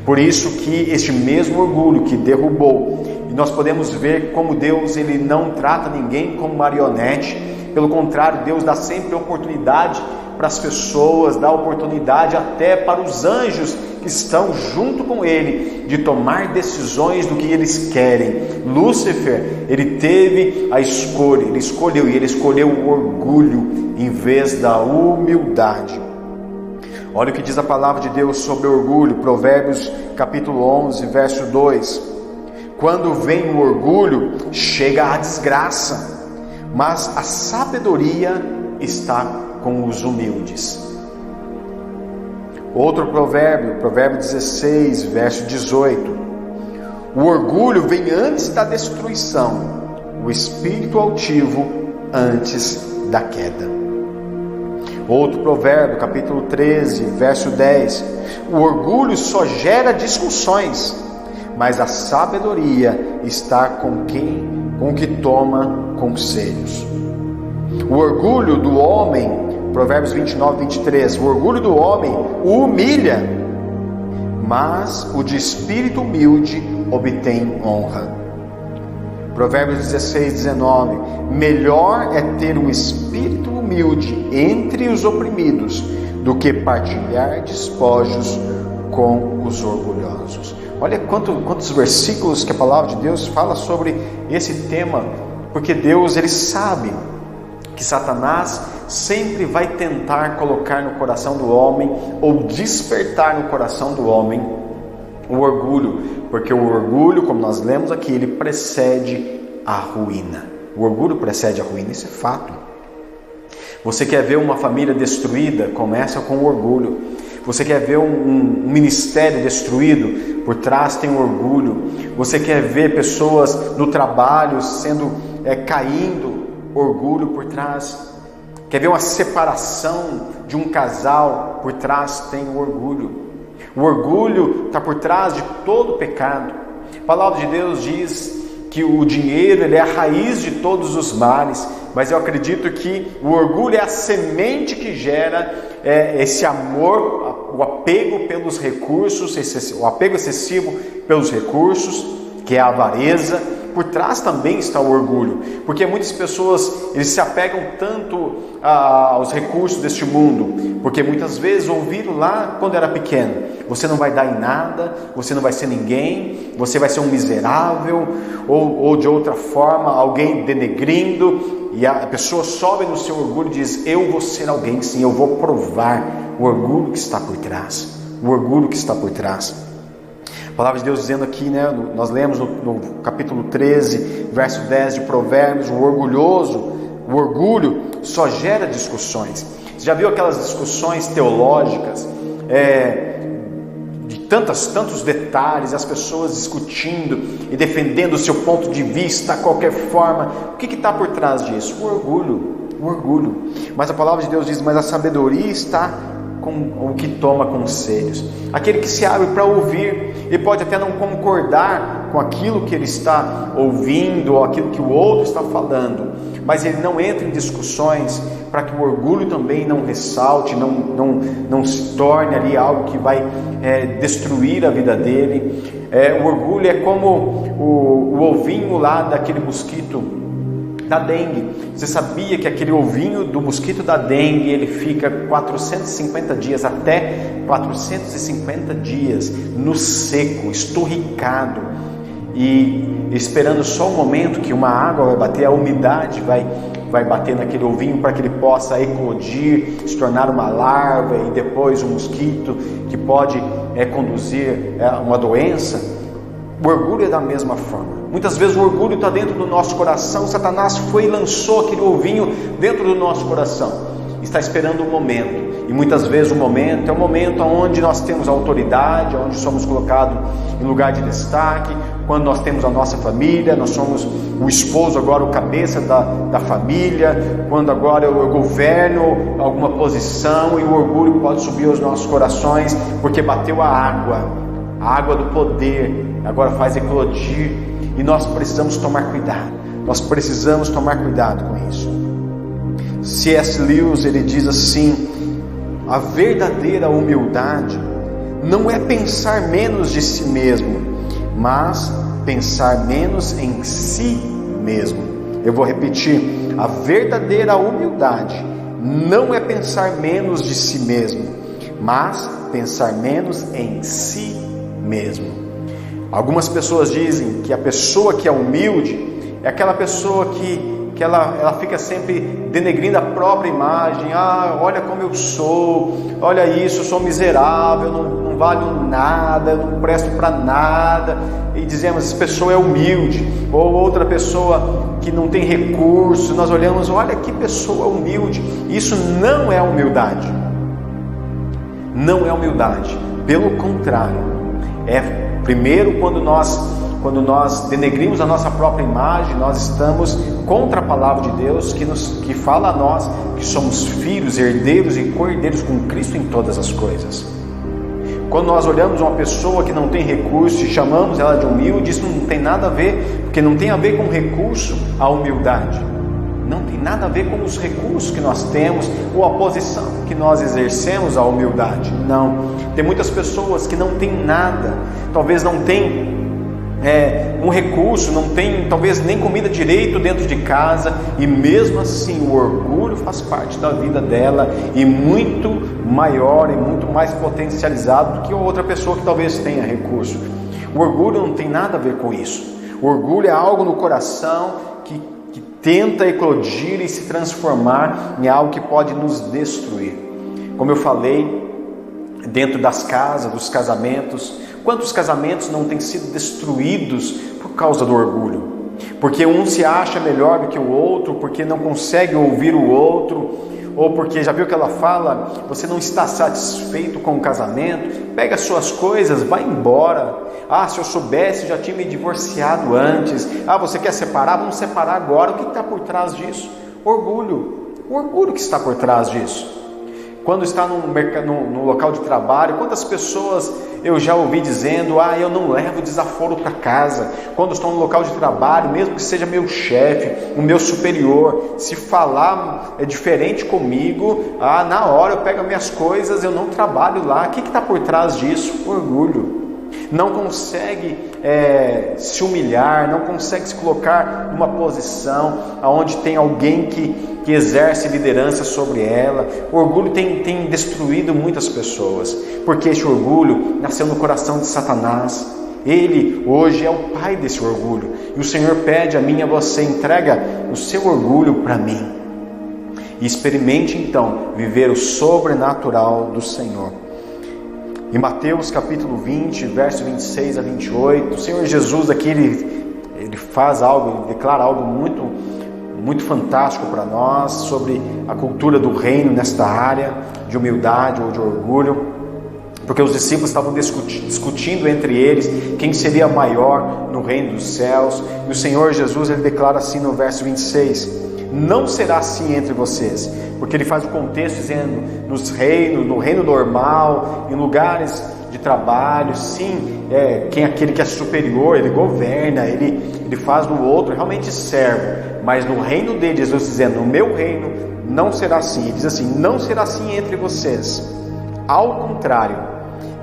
S1: Por isso que este mesmo orgulho que derrubou, e nós podemos ver como Deus, ele não trata ninguém como marionete. Pelo contrário, Deus dá sempre oportunidade para as pessoas, dá oportunidade até para os anjos que estão junto com ele, de tomar decisões do que eles querem. Lúcifer, ele teve a escolha, ele escolheu o orgulho em vez da humildade. Olha o que diz a palavra de Deus sobre o orgulho, Provérbios capítulo 11, verso 2. Quando vem o orgulho, chega a desgraça, mas a sabedoria está com os humildes. Outro provérbio, provérbio 16, verso 18. O orgulho vem antes da destruição, o espírito altivo antes da queda. Outro provérbio, capítulo 13, verso 10. O orgulho só gera discussões, mas a sabedoria está com o que toma conselhos. O orgulho do homem, Provérbios 29, 23. O orgulho do homem o humilha, mas o de espírito humilde obtém honra. Provérbios 16, 19. Melhor é ter um espírito humilde entre os oprimidos do que partilhar despojos com os orgulhosos. Olha quantos versículos que a palavra de Deus fala sobre esse tema, porque Deus, ele sabe que Satanás sempre vai tentar colocar no coração do homem, ou despertar no coração do homem, o orgulho, porque o orgulho, como nós lemos aqui, ele precede a ruína. O orgulho precede a ruína, isso é fato. Você quer ver uma família destruída? Começa com o orgulho. Você quer ver um ministério destruído? Por trás tem o orgulho. Você quer ver pessoas no trabalho caindo? Orgulho por trás. Quer ver uma separação de um casal? Por trás tem o orgulho. O orgulho está por trás de todo pecado. A palavra de Deus diz que o dinheiro ele é a raiz de todos os males, mas eu acredito que o orgulho é a semente que gera esse amor, o apego pelos recursos, o apego excessivo pelos recursos, que é a avareza. Por trás também está o orgulho, porque muitas pessoas eles se apegam tanto aos recursos deste mundo, porque muitas vezes ouviram lá quando era pequeno: você não vai dar em nada, você não vai ser ninguém, você vai ser um miserável, ou de outra forma, alguém denegrindo, e a pessoa sobe no seu orgulho e diz: eu vou ser alguém, sim, eu vou provar. O orgulho que está por trás, o orgulho que está por trás. A palavra de Deus dizendo aqui, né, nós lemos no capítulo 13, verso 10 de Provérbios: o orgulho só gera discussões. Você já viu aquelas discussões teológicas, de tantos detalhes, as pessoas discutindo e defendendo o seu ponto de vista a qualquer forma? O que está por trás disso? O orgulho. Mas a palavra de Deus diz: mas a sabedoria está com o que toma conselhos. Aquele que se abre para ouvir, ele pode até não concordar com aquilo que ele está ouvindo ou aquilo que o outro está falando, mas ele não entra em discussões para que o orgulho também não ressalte, não se torne ali algo que vai destruir a vida dele. O orgulho é como o ovinho lá daquele mosquito da dengue. Você sabia que aquele ovinho do mosquito da dengue, ele fica 450 dias, até 450 dias no seco, esturricado, e esperando só o momento que uma água vai bater, a umidade vai bater naquele ovinho para que ele possa eclodir, se tornar uma larva e depois um mosquito que pode conduzir uma doença. O orgulho é da mesma forma. Muitas vezes o orgulho está dentro do nosso coração. Satanás foi e lançou aquele ovinho dentro do nosso coração. Está esperando o momento. E muitas vezes o momento é o momento onde nós temos autoridade, onde somos colocados em lugar de destaque, quando nós temos a nossa família, nós somos o esposo, agora o cabeça da família, quando agora eu governo alguma posição, e o orgulho pode subir aos nossos corações, porque bateu a água do poder, agora faz eclodir, e nós precisamos tomar cuidado. Nós precisamos tomar cuidado com isso. C.S. Lewis, ele diz assim: a verdadeira humildade não é pensar menos de si mesmo, mas pensar menos em si mesmo. Eu vou repetir: a verdadeira humildade não é pensar menos de si mesmo, mas pensar menos em si mesmo. Algumas pessoas dizem que a pessoa que é humilde é aquela pessoa que ela fica sempre denegrindo a própria imagem. Olha como eu sou, olha isso, eu sou miserável, não valho nada, não presto para nada, e dizemos: essa pessoa é humilde. Ou outra pessoa que não tem recurso, nós olhamos: olha que pessoa humilde. Isso não é humildade, não é humildade. Pelo contrário, primeiro, quando nós denegrimos a nossa própria imagem, nós estamos contra a palavra de Deus, que fala a nós que somos filhos, herdeiros e co-herdeiros com Cristo em todas as coisas. Quando nós olhamos uma pessoa que não tem recurso e chamamos ela de humilde, isso não tem nada a ver, porque não tem a ver com recurso a humildade. Não tem nada a ver com os recursos que nós temos ou a posição que nós exercemos a humildade. Não. Tem muitas pessoas que não têm nada, talvez não tem um recurso, não tem talvez nem comida direito dentro de casa, e mesmo assim o orgulho faz parte da vida dela, e muito maior e muito mais potencializado do que outra pessoa que talvez tenha recurso. O orgulho não tem nada a ver com isso. O orgulho é algo no coração que tenta eclodir e se transformar em algo que pode nos destruir. Como eu falei, dentro das casas, dos casamentos, quantos casamentos não têm sido destruídos por causa do orgulho? Porque um se acha melhor do que o outro, porque não consegue ouvir o outro, ou porque, já viu que ela fala, você não está satisfeito com o casamento, pega as suas coisas, vai embora. Se eu soubesse, já tinha me divorciado antes. Você quer separar? Vamos separar agora. O que está por trás disso? Orgulho. O orgulho que está por trás disso. Quando está no local de trabalho, quantas pessoas eu já ouvi dizendo: eu não levo desaforo para casa. Quando estou no local de trabalho, mesmo que seja meu chefe, o meu superior, se falar é diferente comigo, na hora eu pego as minhas coisas, eu não trabalho lá. O que está por trás disso? Orgulho. Não consegue se humilhar, não consegue se colocar numa posição onde tem alguém que exerce liderança sobre ela. O orgulho tem destruído muitas pessoas, porque esse orgulho nasceu no coração de Satanás. Ele hoje é o pai desse orgulho, e o Senhor pede a mim e a você: entrega o seu orgulho para mim, e experimente então viver o sobrenatural do Senhor. Em Mateus capítulo 20, verso 26 a 28, o Senhor Jesus aqui, ele faz algo, ele declara algo muito fantástico para nós sobre a cultura do reino nesta área de humildade ou de orgulho, porque os discípulos estavam discutindo entre eles quem seria maior no reino dos céus, e o Senhor Jesus, ele declara assim no verso 26: não será assim entre vocês, porque ele faz o contexto dizendo no reino normal, em lugares de trabalho, sim, quem é aquele que é superior, ele governa, ele faz do outro realmente servo, mas no reino dele, Jesus dizendo: no meu reino não será assim. Ele diz assim: não será assim entre vocês, ao contrário,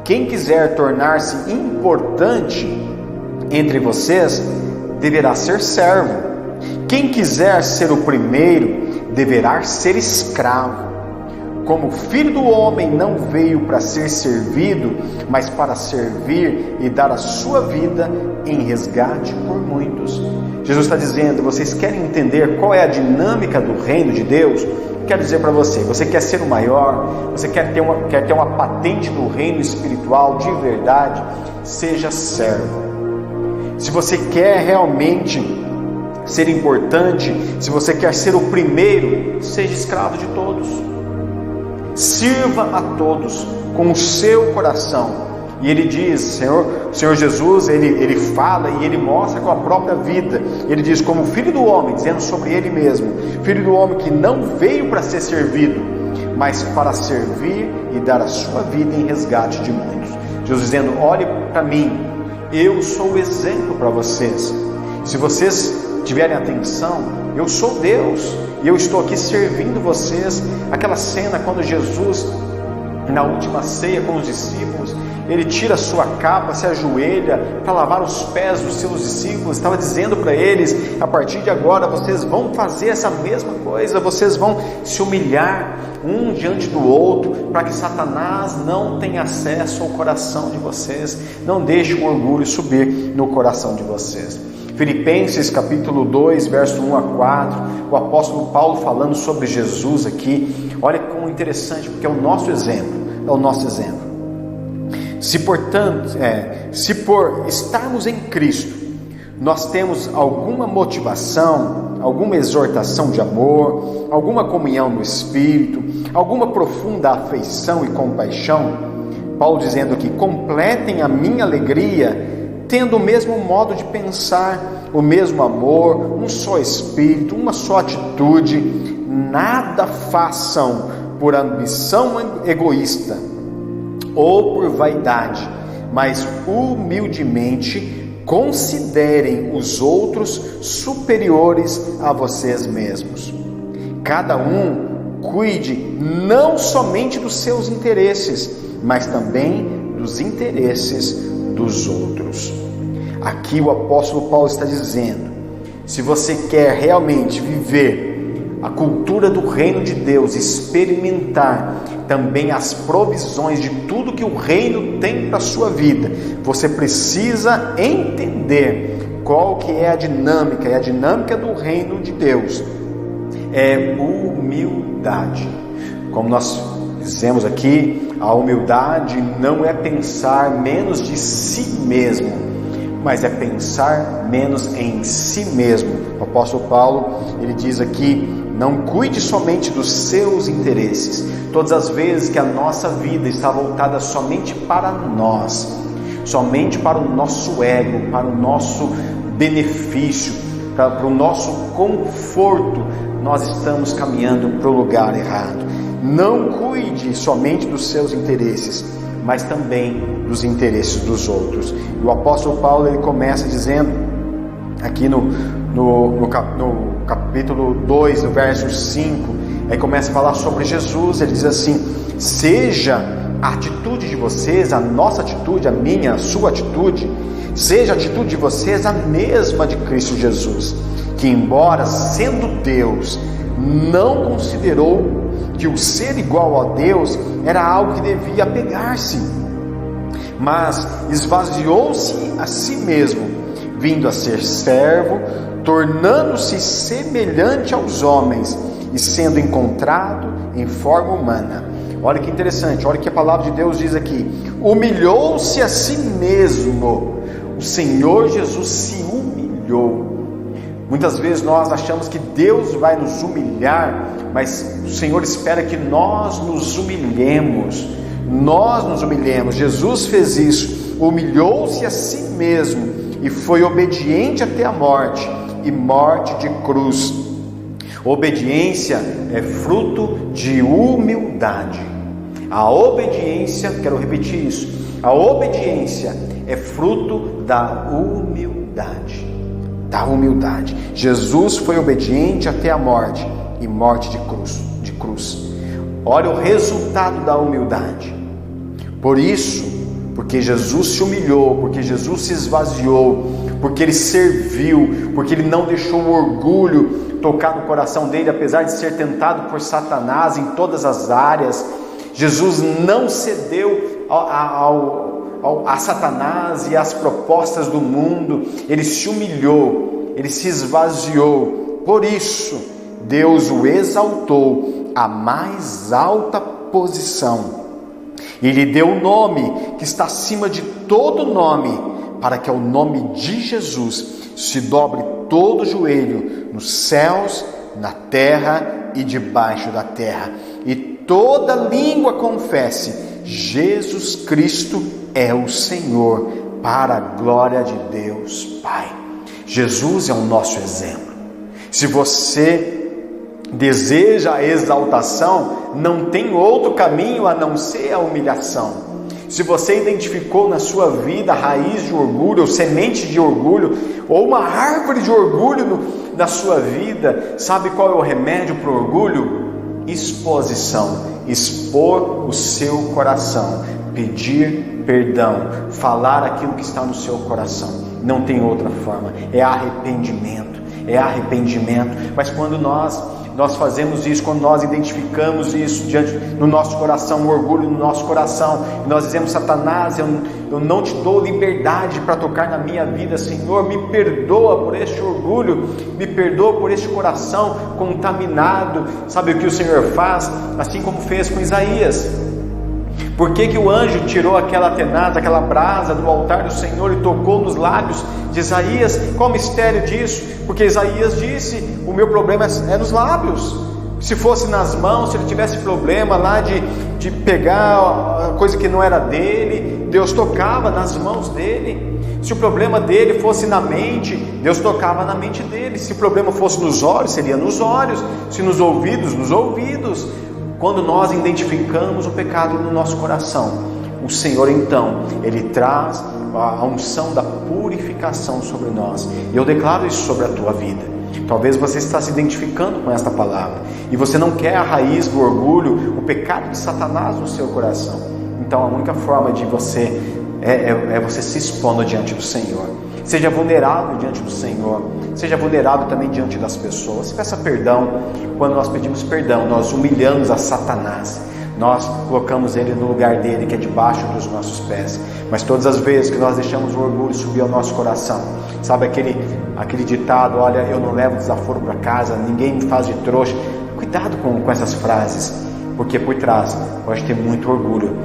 S1: quem quiser tornar-se importante entre vocês deverá ser servo. Quem quiser ser o primeiro deverá ser escravo. Como o Filho do Homem não veio para ser servido, mas para servir e dar a sua vida em resgate por muitos. Jesus está dizendo: vocês querem entender qual é a dinâmica do reino de Deus? Quero dizer para você quer ser o maior, você quer ter uma patente do reino espiritual de verdade, seja servo. Se você quer realmente ser importante, se você quer ser o primeiro, seja escravo de todos. Sirva a todos com o seu coração. E ele diz, o Senhor Jesus, ele fala e ele mostra com a própria vida. Ele diz: como o Filho do Homem, dizendo sobre ele mesmo, Filho do Homem que não veio para ser servido, mas para servir e dar a sua vida em resgate de muitos. Jesus dizendo: olhe para mim, eu sou o exemplo para vocês. Se vocês tiverem atenção, eu sou Deus e eu estou aqui servindo vocês. Aquela cena quando Jesus, na última ceia com os discípulos, ele tira a sua capa, se ajoelha para lavar os pés dos seus discípulos, estava dizendo para eles: a partir de agora vocês vão fazer essa mesma coisa, vocês vão se humilhar um diante do outro, para que Satanás não tenha acesso ao coração de vocês, não deixe o orgulho subir no coração de vocês. Filipenses capítulo 2, verso 1 a 4, o apóstolo Paulo falando sobre Jesus aqui. Olha como interessante, porque é o nosso exemplo, Se por estarmos em Cristo, nós temos alguma motivação, alguma exortação de amor, alguma comunhão no Espírito, alguma profunda afeição e compaixão, Paulo dizendo aqui: completem a minha alegria, tendo o mesmo modo de pensar, o mesmo amor, um só Espírito, uma só atitude. Nada façam por ambição egoísta ou por vaidade, mas humildemente considerem os outros superiores a vocês mesmos. Cada um cuide não somente dos seus interesses, mas também dos interesses dos outros. Aqui o apóstolo Paulo está dizendo: se você quer realmente viver a cultura do reino de Deus, experimentar também as provisões de tudo que o reino tem para a sua vida, você precisa entender qual que é a dinâmica, e a dinâmica do reino de Deus é humildade. Como nós dizemos aqui, a humildade não é pensar menos de si mesmo, mas é pensar menos em si mesmo. O apóstolo Paulo, ele diz aqui: não cuide somente dos seus interesses. Todas as vezes que a nossa vida está voltada somente para nós, somente para o nosso ego, para o nosso benefício, para o nosso conforto, nós estamos caminhando para o lugar errado. Não cuide somente dos seus interesses, mas também dos interesses dos outros. E o apóstolo Paulo, ele começa dizendo, aqui no capítulo 2, no verso 5, aí começa a falar sobre Jesus. Ele diz assim: seja a atitude de vocês, a nossa atitude, a minha, a sua atitude, seja a atitude de vocês a mesma de Cristo Jesus, que embora sendo Deus, não considerou que o ser igual a Deus era algo que devia apegar-se, mas esvaziou-se a si mesmo, vindo a ser servo, tornando-se semelhante aos homens e sendo encontrado em forma humana. Olha que interessante, olha que a palavra de Deus diz aqui: humilhou-se a si mesmo. O Senhor Jesus se humilhou. Muitas vezes nós achamos que Deus vai nos humilhar, mas o Senhor espera que nós nos humilhemos. Nós nos humilhemos. Jesus fez isso, humilhou-se a si mesmo e foi obediente até a morte, e morte de cruz. Obediência é fruto de humildade. A obediência, quero repetir isso, a obediência é fruto da humildade. Da humildade. Jesus foi obediente até a morte, e morte de cruz. Olha o resultado da humildade. Por isso, porque Jesus se humilhou, porque Jesus se esvaziou, porque Ele serviu, porque Ele não deixou o orgulho tocar no coração dele, apesar de ser tentado por Satanás em todas as áreas. Jesus não cedeu a Satanás e às propostas do mundo. Ele se humilhou, ele se esvaziou. Por isso, Deus o exaltou à mais alta posição e lhe deu o nome que está acima de todo nome, para que ao nome de Jesus se dobre todo o joelho nos céus, na terra e debaixo da terra, e toda língua confesse: Jesus Cristo é o Senhor, para a glória de Deus Pai. Jesus é o nosso exemplo. Se você deseja a exaltação, não tem outro caminho a não ser a humilhação. Se você identificou na sua vida a raiz de orgulho, ou semente de orgulho, ou uma árvore de orgulho na sua vida, sabe qual é o remédio para o orgulho? Exposição. Expor o seu coração, pedir perdão, falar aquilo que está no seu coração. Não tem outra forma, é arrependimento. Mas quando nós fazemos isso, quando nós identificamos isso no nosso coração, o orgulho no nosso coração, e nós dizemos: Satanás, eu não te dou liberdade para tocar na minha vida, Senhor, me perdoa por este orgulho, me perdoa por este coração contaminado. Sabe o que o Senhor faz? Assim como fez com Isaías. Por que o anjo tirou aquela tenaz, aquela brasa do altar do Senhor e tocou nos lábios de Isaías? Qual o mistério disso? Porque Isaías disse: o meu problema é nos lábios. Se fosse nas mãos, se ele tivesse problema lá de pegar coisa que não era dele, Deus tocava nas mãos dele. Se o problema dele fosse na mente, Deus tocava na mente dele. Se o problema fosse nos olhos, seria nos olhos. Se nos ouvidos, nos ouvidos. Quando nós identificamos o pecado no nosso coração, o Senhor então, Ele traz a unção da purificação sobre nós. E eu declaro isso sobre a tua vida. Talvez você está se identificando com esta palavra e você não quer a raiz do orgulho, o pecado de Satanás no seu coração. Então a única forma de você é você se expondo diante do Senhor. Seja vulnerável diante do Senhor, seja vulnerável também diante das pessoas. Peça perdão. Quando nós pedimos perdão, nós humilhamos a Satanás, nós colocamos ele no lugar dele, que é debaixo dos nossos pés. Mas todas as vezes que nós deixamos o orgulho subir ao nosso coração, sabe aquele ditado: olha, eu não levo desaforo para casa, ninguém me faz de trouxa. Cuidado com essas frases, porque por trás pode ter muito orgulho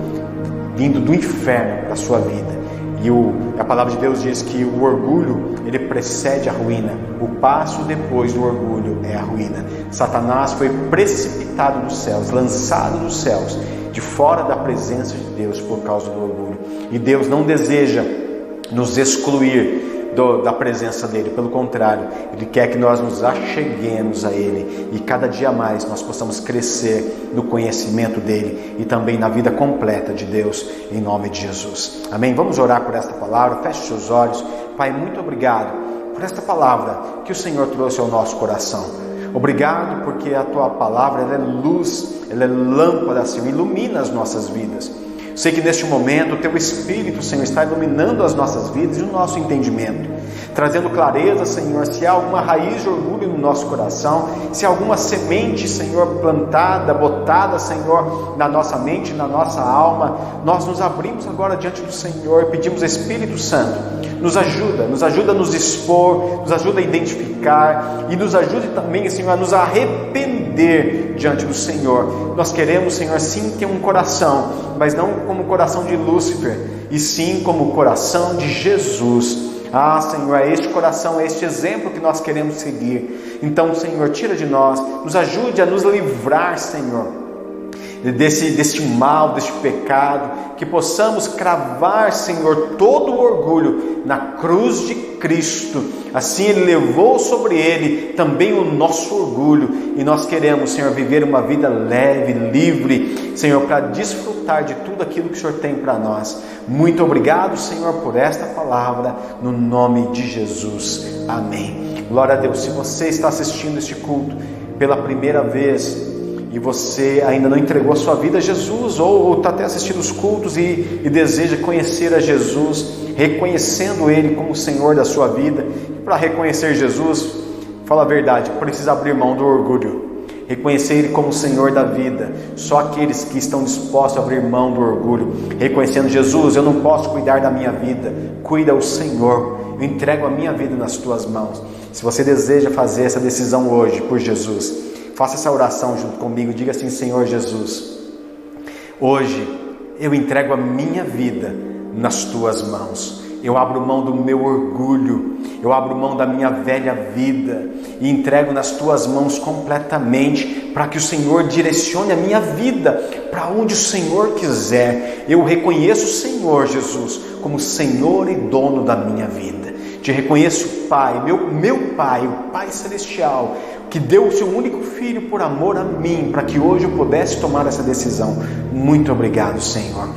S1: vindo do inferno para a sua vida. E a palavra de Deus diz que o orgulho, ele precede a ruína. O passo depois do orgulho é a ruína. Satanás foi precipitado dos céus, lançado dos céus, de fora da presença de Deus por causa do orgulho. E Deus não deseja nos excluir, da presença dEle. Pelo contrário, Ele quer que nós nos acheguemos a Ele e cada dia mais nós possamos crescer no conhecimento dEle e também na vida completa de Deus, em nome de Jesus. Amém? Vamos orar por esta palavra. Feche seus olhos. Pai, muito obrigado por esta palavra que o Senhor trouxe ao nosso coração. Obrigado porque a Tua palavra ela é luz, ela é lâmpada, Senhor, ilumina as nossas vidas. Sei que neste momento o Teu Espírito, Senhor, está iluminando as nossas vidas e o nosso entendimento, trazendo clareza, Senhor, se há alguma raiz de orgulho no nosso coração, se há alguma semente, Senhor, plantada, botada, Senhor, na nossa mente, na nossa alma. Nós nos abrimos agora diante do Senhor e pedimos, Espírito Santo, nos ajuda a nos expor, nos ajuda a identificar e nos ajude também, Senhor, a nos arrepender diante do Senhor. Nós queremos, Senhor, sim ter um coração, mas não como o coração de Lúcifer, e sim como o coração de Jesus. Ah, Senhor, é este coração, é este exemplo que nós queremos seguir. Então, Senhor, tira de nós, nos ajude a nos livrar, Senhor, deste mal, deste pecado, que possamos cravar, Senhor, todo o orgulho na cruz de Cristo. Assim Ele levou sobre Ele também o nosso orgulho, e nós queremos, Senhor, viver uma vida leve, livre, Senhor, para desfrutar de tudo aquilo que o Senhor tem para nós. Muito obrigado, Senhor, por esta palavra, no nome de Jesus. Amém. Glória a Deus. Se você está assistindo este culto pela primeira vez e você ainda não entregou a sua vida a Jesus, ou está até assistindo os cultos e deseja conhecer a Jesus, reconhecendo Ele como o Senhor da sua vida, para reconhecer Jesus, fala a verdade, precisa abrir mão do orgulho, reconhecer Ele como o Senhor da vida. Só aqueles que estão dispostos a abrir mão do orgulho, reconhecendo: Jesus, eu não posso cuidar da minha vida, cuida o Senhor, eu entrego a minha vida nas Tuas mãos. Se você deseja fazer essa decisão hoje por Jesus, faça essa oração junto comigo. Diga assim: Senhor Jesus, hoje eu entrego a minha vida nas Tuas mãos. Eu abro mão do meu orgulho, eu abro mão da minha velha vida e entrego nas Tuas mãos completamente, para que o Senhor direcione a minha vida para onde o Senhor quiser. Eu reconheço o Senhor, Jesus, como Senhor e dono da minha vida. Te reconheço, Pai, meu Pai, o Pai Celestial, que deu o seu único Filho por amor a mim, para que hoje eu pudesse tomar essa decisão. Muito obrigado, Senhor.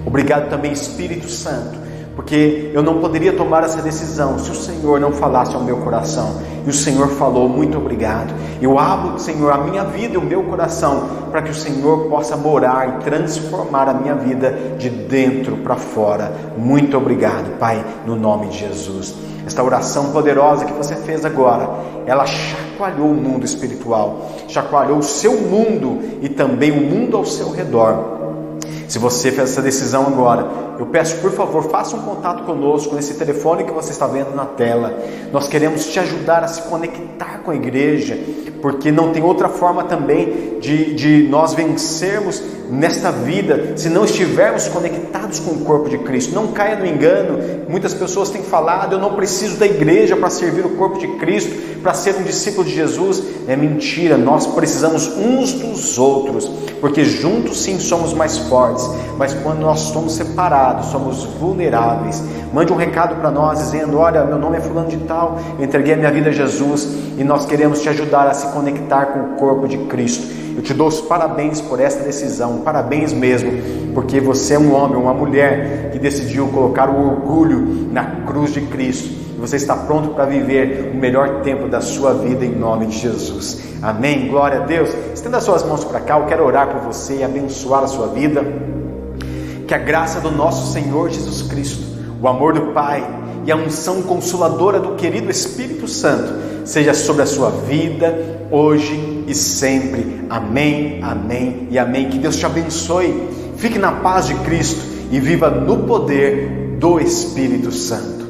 S1: Obrigado também, Espírito Santo, porque eu não poderia tomar essa decisão se o Senhor não falasse ao meu coração. E o Senhor falou. Muito obrigado. Eu abro, Senhor, a minha vida e o meu coração, para que o Senhor possa morar e transformar a minha vida de dentro para fora. Muito obrigado, Pai, no nome de Jesus. Esta oração poderosa que você fez agora, ela chacoalhou o mundo espiritual, chacoalhou o seu mundo e também o mundo ao seu redor. Se você fez essa decisão agora, eu peço, por favor, faça um contato conosco nesse telefone que você está vendo na tela. Nós queremos te ajudar a se conectar com a igreja, porque não tem outra forma também de nós vencermos nesta vida se não estivermos conectados com o corpo de Cristo. Não caia no engano. Muitas pessoas têm falado: eu não preciso da igreja para servir o corpo de Cristo, para ser um discípulo de Jesus. É mentira. Nós precisamos uns dos outros, porque juntos sim somos mais fortes, mas quando nós somos separados, somos vulneráveis. Mande um recado para nós dizendo: olha, meu nome é fulano de tal, eu entreguei a minha vida a Jesus e nós queremos te ajudar a se conectar com o corpo de Cristo. Eu te dou os parabéns por essa decisão, parabéns mesmo, porque você é um homem, uma mulher que decidiu colocar o orgulho na cruz de Cristo. E você está pronto para viver o melhor tempo da sua vida em nome de Jesus. Amém? Glória a Deus. Estenda as suas mãos para cá, eu quero orar por você e abençoar a sua vida. Que a graça do nosso Senhor Jesus Cristo, o amor do Pai e a unção consoladora do querido Espírito Santo seja sobre a sua vida, hoje e sempre. Amém, amém e amém. Que Deus te abençoe. Fique na paz de Cristo e viva no poder do Espírito Santo.